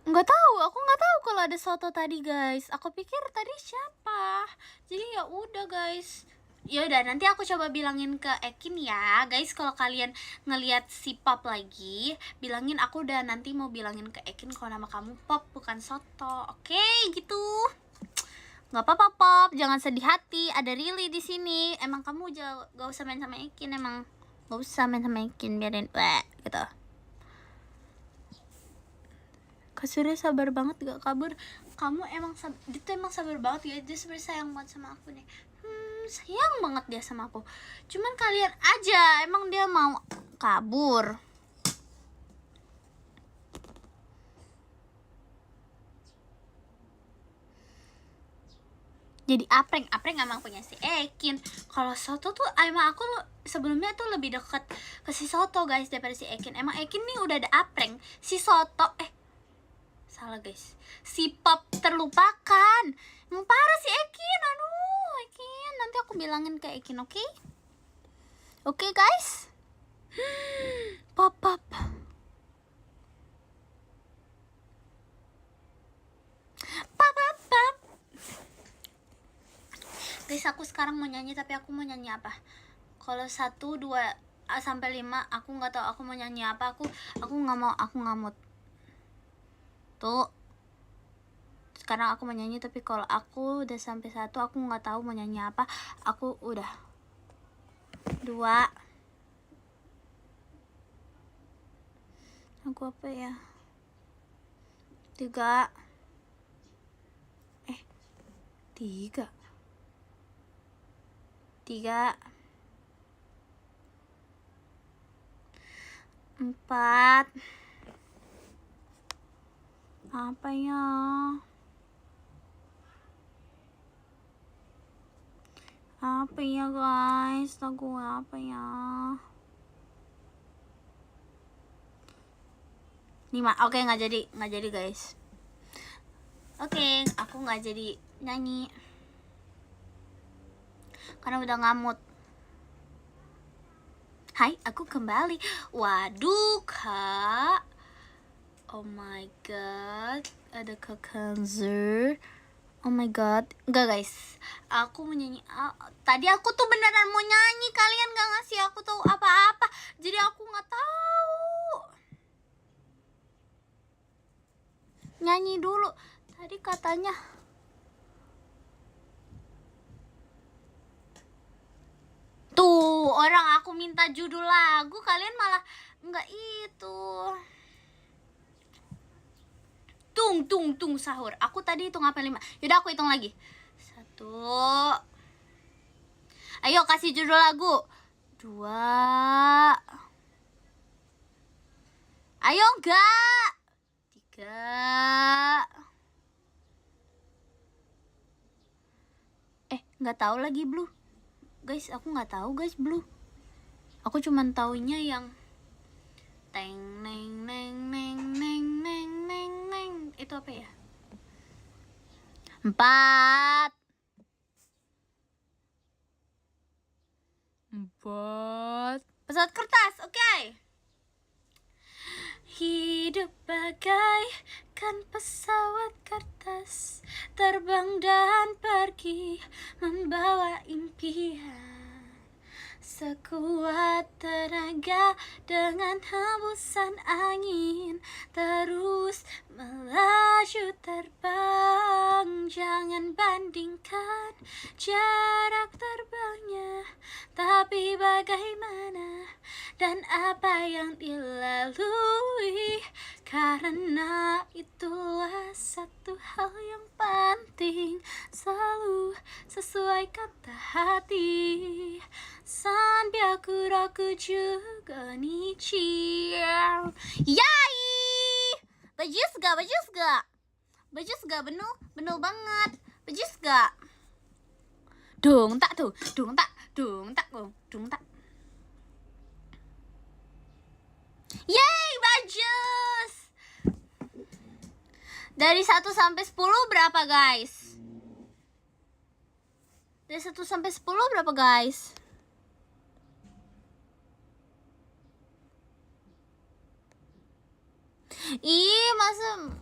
aku nggak tahu kalau ada soto tadi guys. Aku pikir tadi siapa. Jadi ya udah guys. Ya udah, nanti aku coba bilangin ke Ekin ya guys. Kalau kalian ngelihat si Pop lagi, bilangin aku udah nanti mau bilangin ke Ekin kalau nama kamu Pop bukan soto. Oke, gitu. Nggak apa-apa Pop, jangan sedih hati. Ada Rili di sini. Emang kamu gak usah main sama Ekin, emang gak usah main sama Ekin, biarin gitu. Kak Surya sabar banget gak kabur. Kamu emang dia tuh emang sabar banget ya. Dia sebenarnya sayang banget sama aku nih. Sayang banget dia sama aku. Cuman kalian aja emang dia mau kabur. Jadi apreng emang punya si Ekin. Kalau soto tuh emang aku sebelumnya tuh lebih deket ke si soto guys daripada si Ekin. Emang Ekin nih udah ada apreng. Si soto salah guys, si Pop terlupakan. Emang parah si Ekin. Aduh Ekin, nanti aku bilangin ke Ekin, oke? Oke guys. Pop guys, aku sekarang mau nyanyi, tapi aku mau nyanyi apa? Kalau 1, 2 sampai 5 aku nggak tahu aku mau nyanyi apa. Aku nggak mau tuh. Sekarang aku mau nyanyi, tapi kalau aku udah sampai 1 aku nggak tahu mau nyanyi apa. Aku udah 2. Aku apa ya? 3. 4. Apa ya? Apa ya guys? Lagu apa ya? 5. Oke, nggak jadi guys. Oke, aku nggak jadi nyanyi karena udah ngamut. Hai, aku kembali. Waduh kak, oh my god, ada Kak Kanzer. Oh my god, enggak guys, aku mau nyanyi. Tadi aku tuh beneran mau nyanyi, kalian gak ngasih aku tahu apa-apa, jadi aku nggak tahu. Nyanyi dulu. Tadi matanya. Tuh, orang aku minta judul lagu, kalian malah enggak itu. Tung sahur. Aku tadi hitung apa 5. Yaudah aku hitung lagi. 1. Ayo kasih judul lagu. 2. Ayo enggak. 3. Enggak tahu lagi Blue. Guys, aku nggak tahu guys Blue. Aku cuman taunya yang teng neng neng neng neng neng neng neng. Itu apa ya? 4. Pesawat kertas, oke. Hidup bagaikan pesawat kertas, terbang dan pergi membawa impian. Sekuat tenaga dengan hembusan angin, terus melaju terbang. Jangan bandingkan jarak terbangnya, tapi bagaimana dan apa yang dilalui. Karena itulah satu hal yang penting, selalu sesuai kata hati. Sanbiaku roku juga nichi. Yay! Bajus gak? Bener banget. Bajus gak? Dong tak. Yeay, bajus. Dari 1 sampai 10 berapa guys? Dari 1 sampai 10 berapa guys? Ih, masa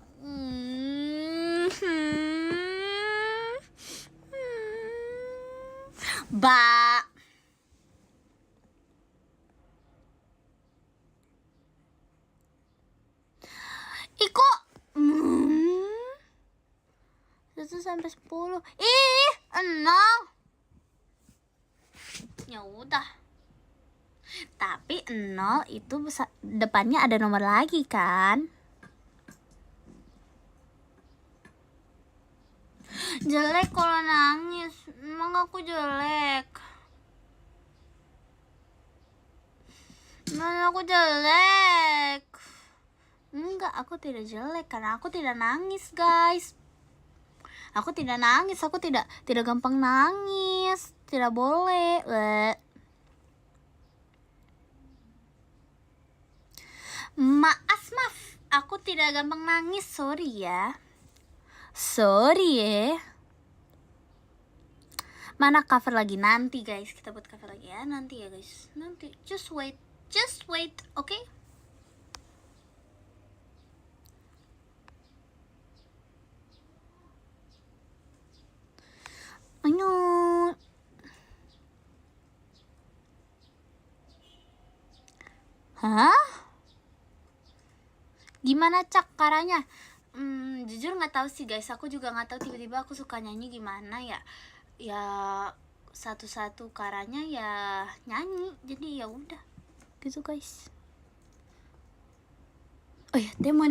Ba. Iko 1 sampai 10. Ih, 0. Ya udah. Tapi 0 itu depannya ada nomor lagi kan? Jelek kalau nangis. Emang aku jelek? Emang aku jelek? Enggak, aku tidak jelek karena aku tidak nangis, guys. Aku tidak nangis, aku tidak gampang nangis. Tidak boleh. Maaf, aku tidak gampang nangis, sorry ya. Mana cover lagi? Nanti guys, kita buat cover lagi ya. Nanti ya guys, nanti. Just wait, oke? Okay? Ayo. Hah? Gimana Cak caranya? Jujur nggak tahu sih guys. Aku juga nggak tahu, tiba-tiba aku suka nyanyi gimana ya. Ya satu-satu caranya ya nyanyi. Jadi ya udah gitu guys. Oh ya, demo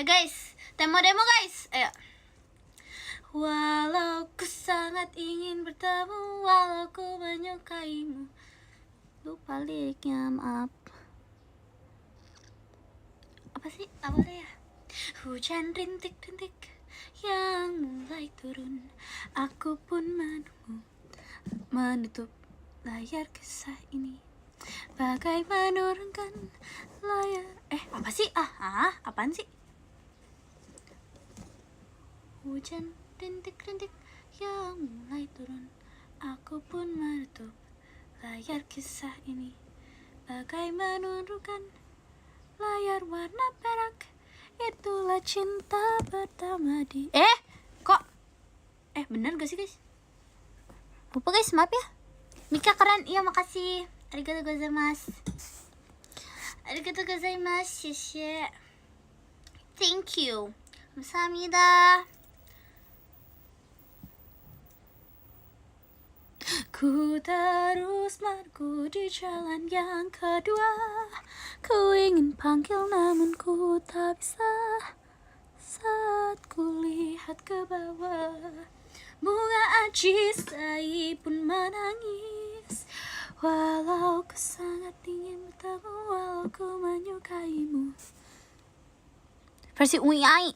guys, demo guys. Ayo. Walau ku sangat ingin bertemu, walau ku menyukaimu. Lupa liriknya, maaf. Apa sih? Apa ya? Hujan rintik-rintik yang mulai turun, aku pun menutup layar kisah ini, bagai menurunkan layar. Apa sih? Apaan sih? Hujan rintik-rintik yang mulai turun, aku pun menutup layar kisah ini, bagai menurunkan layar warna perak. Itulah cinta pertama di kok bener gak sih guys? Lupa guys, maaf ya. Mika keren, iya makasih. Arigatou gozaimasu. Arigatou gozaimasu, shishie. Thank you. 감사합니다. Ku terus melangkah di jalan yang kedua. Ku ingin panggil namun ku tak bisa. Saat ku lihat ke bawah, bunga ajisai pun menangis. Walau ku sangat ingin bertemu, walau ku menyukaimu. Versi UI ai.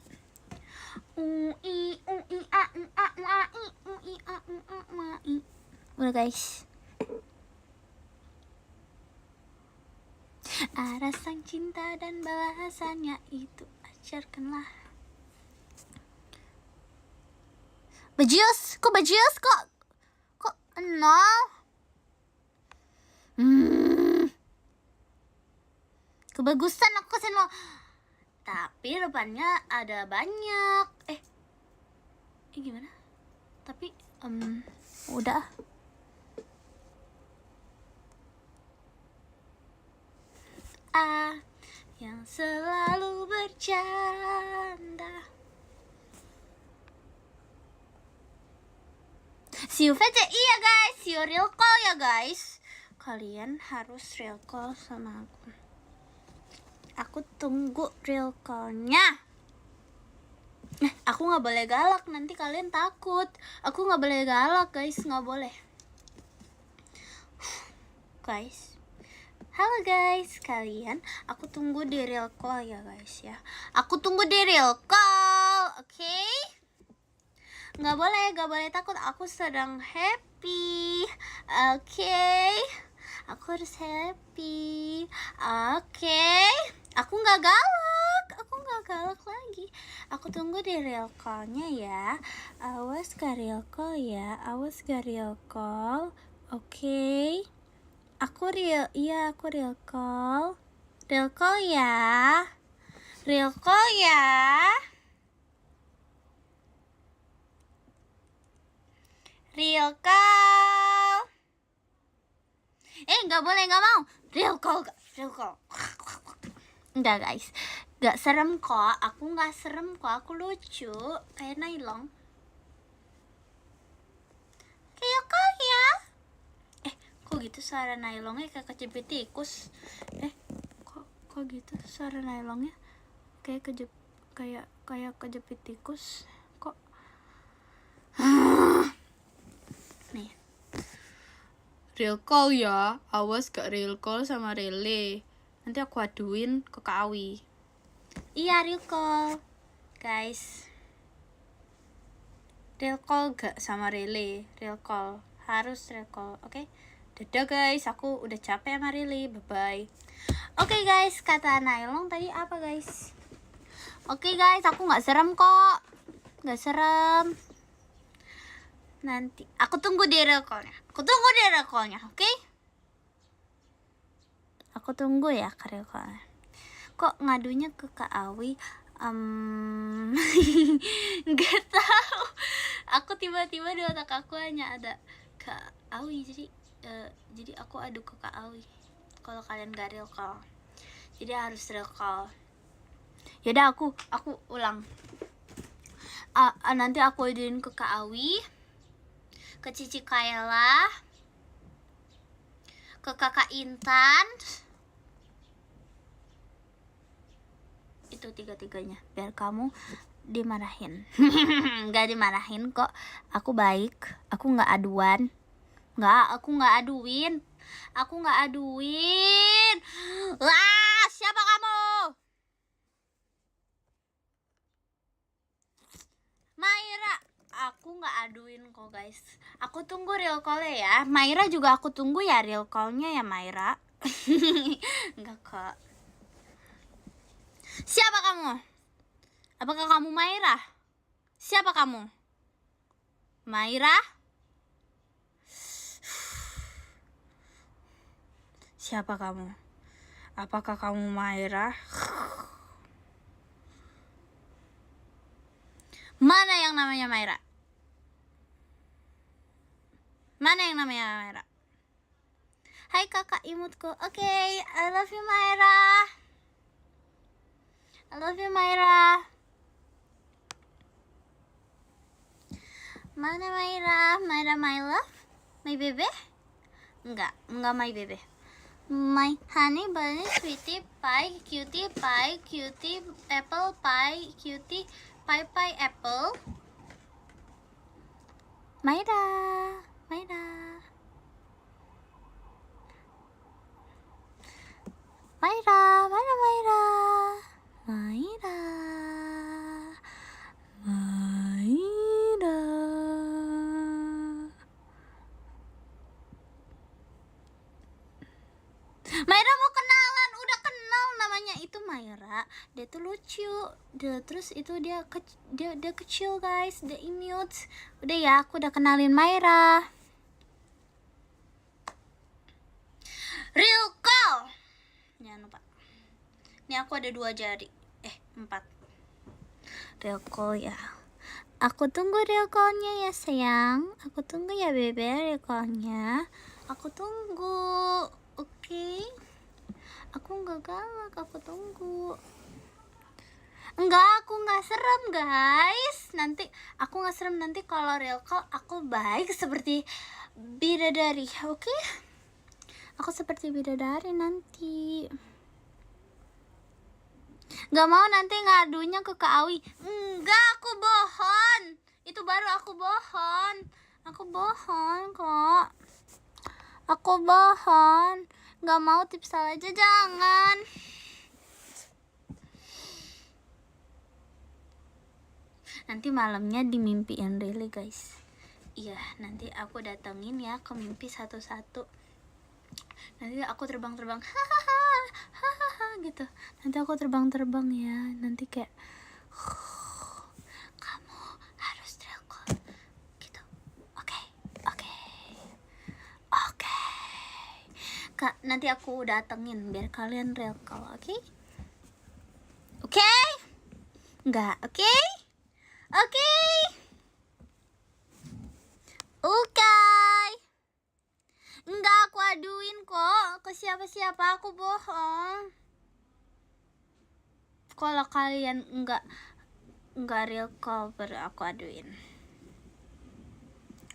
Udah guys. Ada sang cinta dan balasannya itu ajarkanlah. Bajius, kok nol? Kebagusan aku kasih nol. Tapi depannya ada banyak. Gimana? Tapi udah. Yang selalu bercanda. See you VC, iya guys, see you real call ya guys. Kalian harus real call sama aku. Aku tunggu real callnya. Aku nggak boleh galak, nanti kalian takut. Aku nggak boleh galak guys, nggak boleh. Guys, halo guys, kalian. Aku tunggu di real call ya guys ya. Aku tunggu di real call, oke? Nggak boleh takut. Aku sedang happy, oke? Aku harus happy, oke? Aku nggak galak lagi. Aku tunggu di real call-nya ya. Awas ke real call ya. Oke? Aku real call. Real call ya. Real call nggak boleh, nggak mau. Real call. Enggak guys, nggak serem kok. Aku nggak serem kok, aku lucu kayak Nailong. Real call ya. Kok gitu suara Nailongnya kayak kejepit tikus? Kok gitu suara Nailongnya kayak kejepit tikus? Kok nih. Real call ya, awas gak real call sama Rele. Nanti aku aduin ke Kak Awi. Iya real call guys. Real call gak sama Rele? Real call, harus real call, oke? Dadah guys, aku udah capek sama Rele, bye-bye. Oke guys, kata Nailong tadi apa guys? Oke guys, aku gak serem kok. Gak serem. Nanti aku tunggu di real call-nya. Oke? Aku tunggu ya ke real call-nya. Kok ngadunya ke Kak Awi? Nggak tahu. Aku tiba-tiba di otak aku hanya ada Kak Awi, jadi aku adu ke Kak Awi. Kalau kalian gak real call, jadi harus real call. Yaudah aku ulang. Nanti aku aduin ke Kak Awi, ke Cici Kayla, ke Kakak Intan. Itu tiga-tiganya biar kamu dimarahin. Nggak dimarahin kok, aku baik, aku nggak aduan. Aku nggak aduin. Wah, siapa kamu? Maira, aku nggak aduin kok guys. Aku tunggu real call-nya ya. Maira juga aku tunggu ya real call-nya ya Maira. Enggak kok. Siapa kamu? Apakah kamu Maira? Siapa kamu? Maira? Siapa kamu? Apakah kamu Maira? Mana yang namanya Maira? Hai kakak imutku. Oke, I love you Maira. Mana Maira? Maira my love? My bebe? Enggak my bebe. My honey bunny sweetie pie cutie apple pie cutie pie apple. Maira Maira Maira mana Maira Maira Maira. Maira mau kenalan, udah kenal namanya itu Maira. Dia tuh lucu. Terus itu dia kecil guys, dia imut. Udah ya, aku udah kenalin Maira. Real call. Jangan lupa. Ini aku ada 2 jari. 4. Real call ya. Aku tunggu real call-nya ya sayang. Aku tunggu ya bebe real call-nya. Aku tunggu. Oke. Aku nggak galak, aku tunggu. Enggak, aku nggak serem guys. Nanti aku nggak serem, nanti kalau real call aku baik seperti bidadari. Oke? Aku seperti bidadari nanti. Nggak mau nanti ngadunya ke Kak Awi. Enggak, aku bohong. Itu baru aku bohong. Aku bohong kok. Aku bohong. Nggak mau tipsal aja, jangan. Nanti malamnya dimimpiin really guys. Iya, nanti aku datengin ya ke mimpi satu-satu. Nanti aku terbang-terbang, hahaha gitu. Nanti aku terbang-terbang ya. Nanti kayak kamu harus telepon gitu. Oke. Kak, nanti aku datengin biar kalian real call, oke? Oke? Enggak, oke? Oke. Enggak, aku aduin kok ke siapa-siapa, aku bohong. Kalau kalian enggak real call baru aku aduin.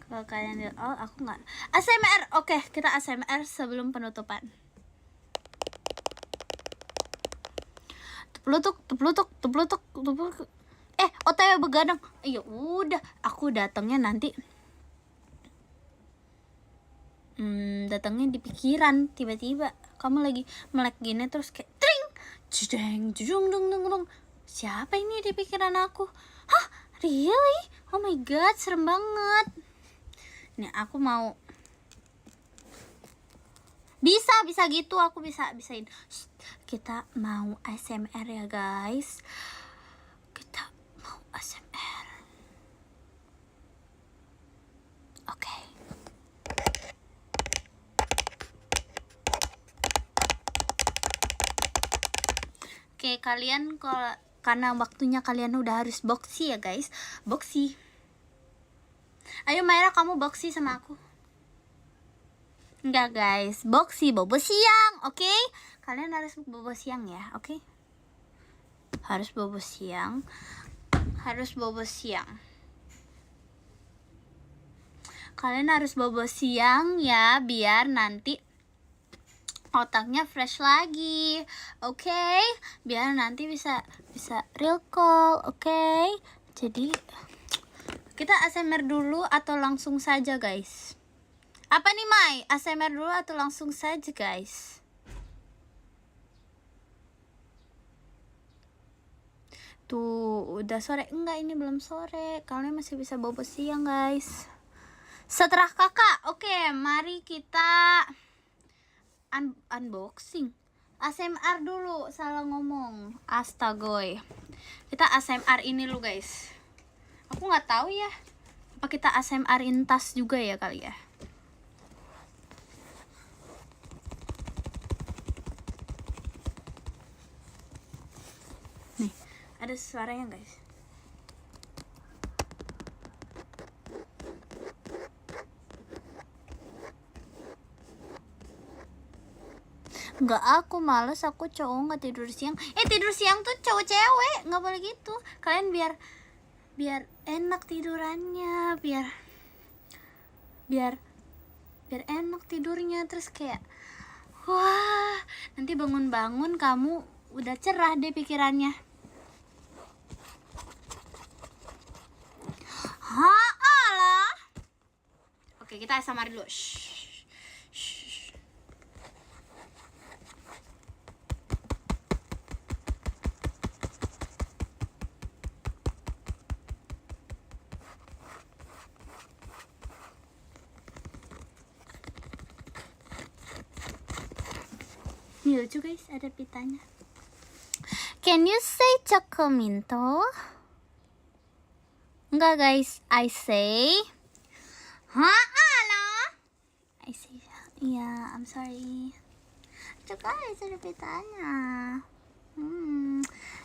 Kalau kalian real call aku enggak. ASMR, oke, kita ASMR sebelum penutupan. Teplutuk. OTW begadang. Ya udah, aku datangnya nanti. Datangnya di pikiran, tiba-tiba kamu lagi melek gini terus kayak tring, jedeng, dong. Siapa ini di pikiran aku? Hah, really? Oh my god, serem banget. Nih aku mau bisa gitu, aku bisain. Kita mau ASMR ya guys. Kita mau ASMR. Oke. Oke, kalian karena waktunya kalian udah harus boxy ya guys. Boxy. Ayo Maira, kamu boxy sama aku. Enggak guys, boxy bobo siang, oke? Kalian harus bobo siang ya, oke? Harus bobo siang. Kalian harus bobo siang ya, biar nanti otaknya fresh lagi, oke? Biar nanti bisa real call, oke? Jadi kita ASMR dulu atau langsung saja guys? Apa nih Mai? ASMR dulu atau langsung saja guys? Tuh udah sore. Enggak, ini belum sore. Kalian masih bisa bobo siang guys. Setelah kakak, oke, mari kita unboxing. ASMR dulu, salah ngomong. Astagoy. Kita ASMR ini lu guys. Aku nggak tahu ya. Apa kita ASMR-in tas juga ya kali ya? Nih, ada suaranya guys. Enggak, aku males, aku cowok nggak tidur siang. Tidur siang tuh cowok cewek, nggak boleh gitu. Kalian biar biar enak tidurannya, biar enak tidurnya. Terus kayak wah, nanti bangun-bangun kamu udah cerah deh pikirannya. Alah. Oke, kita ASMR dulu. Ini lucu guys, ada pitanya. Can you say Chocominto? Enggak guys, I say Alah. I say, iya, I'm sorry. Lucu guys, ada pitanya.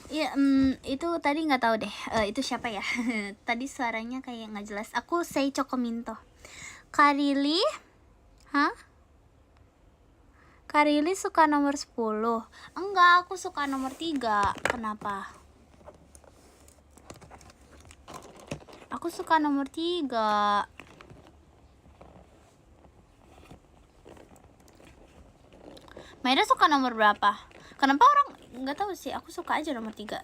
Iya, itu tadi nggak tahu deh. Itu siapa ya? Tadi suaranya kayak nggak jelas. Aku say Chocominto. Karili? Hah? Karili suka nomor 10. Enggak, aku suka nomor 3. Kenapa? Aku suka nomor 3. Maida suka nomor berapa? Kenapa orang nggak tahu sih, aku suka aja nomor 3.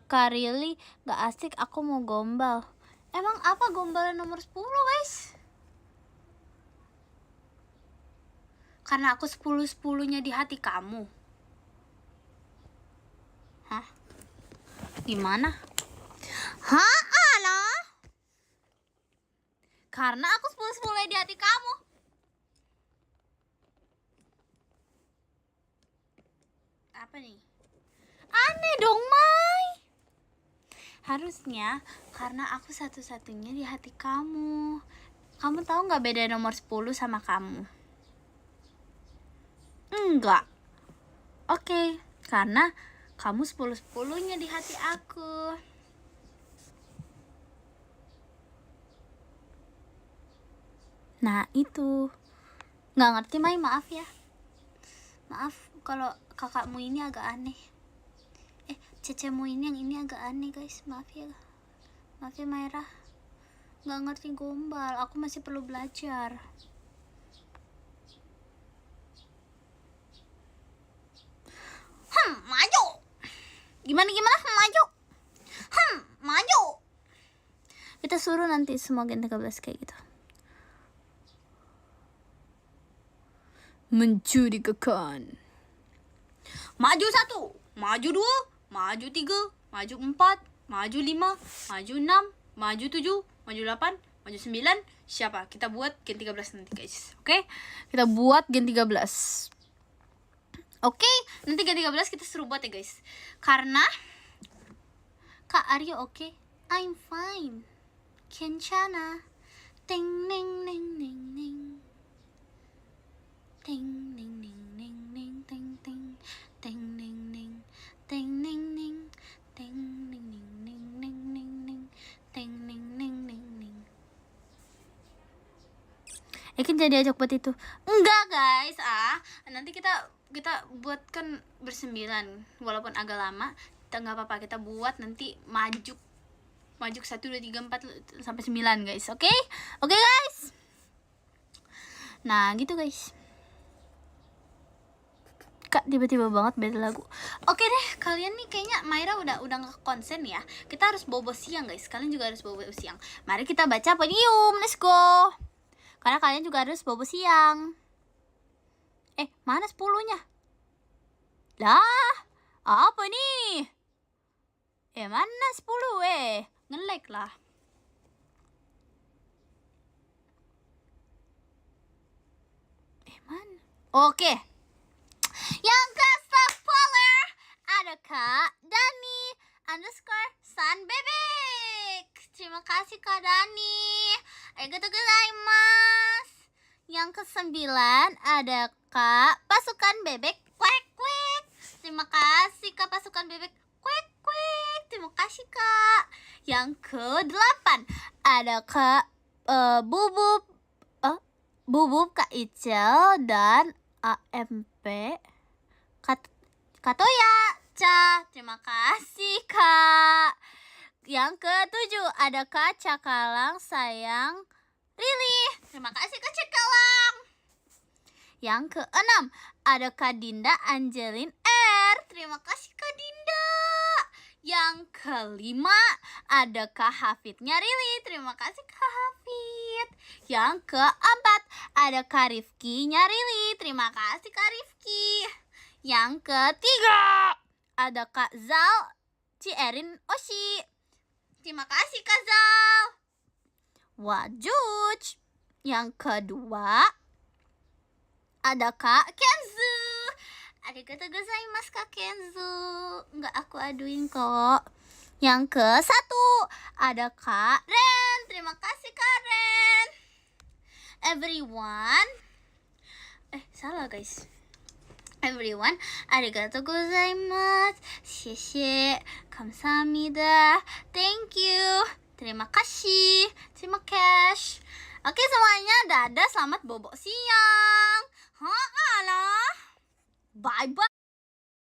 Karili gak asik, aku mau gombal. Emang apa gombalan nomor 10 guys? Karena aku 10-10-nya di hati kamu. Hah? Gimana? Hah? Alah? Karena aku 10-10-nya di hati kamu. Apa nih? Aneh dong, Mai. Harusnya karena aku satu-satunya di hati kamu. Kamu tahu nggak beda nomor 10 sama kamu? Enggak. Oke, karena kamu 10-10-nya di hati aku. Nah itu, nggak ngerti Mai, maaf ya. Maaf kalau kakakmu ini agak aneh. Cecemu ini yang ini agak aneh guys. Maaf ya Maira. Nggak ngerti gombal, aku masih perlu belajar. Maju. Gimana? Maju. Maju. Kita suruh nanti semua Gen 13 kayak gitu. Mencurigakan. Maju 1, maju 2, maju 3, maju 4, maju 5, maju 6, maju 7, maju 8, maju 9. Siapa? Kita buat Gen 13 nanti guys. Oke? Kita buat Gen 13. Oke, nanti Gen 13 kita suruh buat ya guys. Karena Kak Aryo oke? I'm fine. Kencana. Ting ning ning ning ning. Ting ning ning ning ning ting ting. Ting ning ning. Ting ning ning. Ting ning ning ning ning ning ning. Ting ning ning ning ning. Yakin jadi ajak buat itu? Enggak guys, nanti kita buatkan bersembilan, walaupun agak lama, kita nggak apa-apa, kita buat nanti maju 1, 2, 3, 4 sampai 9 guys, oke guys. Nah gitu guys. Kak tiba-tiba banget beda lagu. Oke deh, kalian nih kayaknya Maira udah nggak konsen ya. Kita harus bobo siang guys, kalian juga harus bobo siang. Mari kita baca podium, let's go. Karena kalian juga harus bobo siang. Mana 10-nya? Lah, apa nih? Mana 10 nge-lag lah. Mana? Oke. Yang ke-10 ada Kak Dani _San Bebek. Terima kasih Kak Dani. Arigatou gozaimasu. Yang ke-9 ada Kak Pasukan Bebek. Kuek kuek. Terima kasih Kak Pasukan Bebek. Kuek kuek. terima kasih Kak. Yang ke-8 ada Kak Bubub, Kak Icel, dan AMP Katoya Ca. Terima kasih Kak. Yang ke-7 ada Kak Cakalang sayang Rili. Terima kasih Kak Cakalang. Yang ke-6 ada Kak Dinda Angelin R. Terima kasih Kak Dinda. Yang ke-5 ada Kak Hafidnya Rili. Terima kasih Kak Hafid. Yang ke-4 ada Kak Rifki-nya Rili. Terima kasih Kak Rifki. Yang ke-3 ada Kak Zal Cierin Oshi. Terima kasih Kak Zal. Wajuj. Yang kedua ada Kak Kenzu. Arigatou gozaimasu Kak Kenzu. Nggak aku aduin kok. Yang ke-1 ada Kak Ren. Terima kasih Kak Ren. Everyone. Salah guys. Everyone, arigatou gozaimasu. Xie kamsahamnida. Thank you. Terima kasih. Terima kasih. Oke semuanya, dadah, selamat bobok siang. Alah. Bye bye.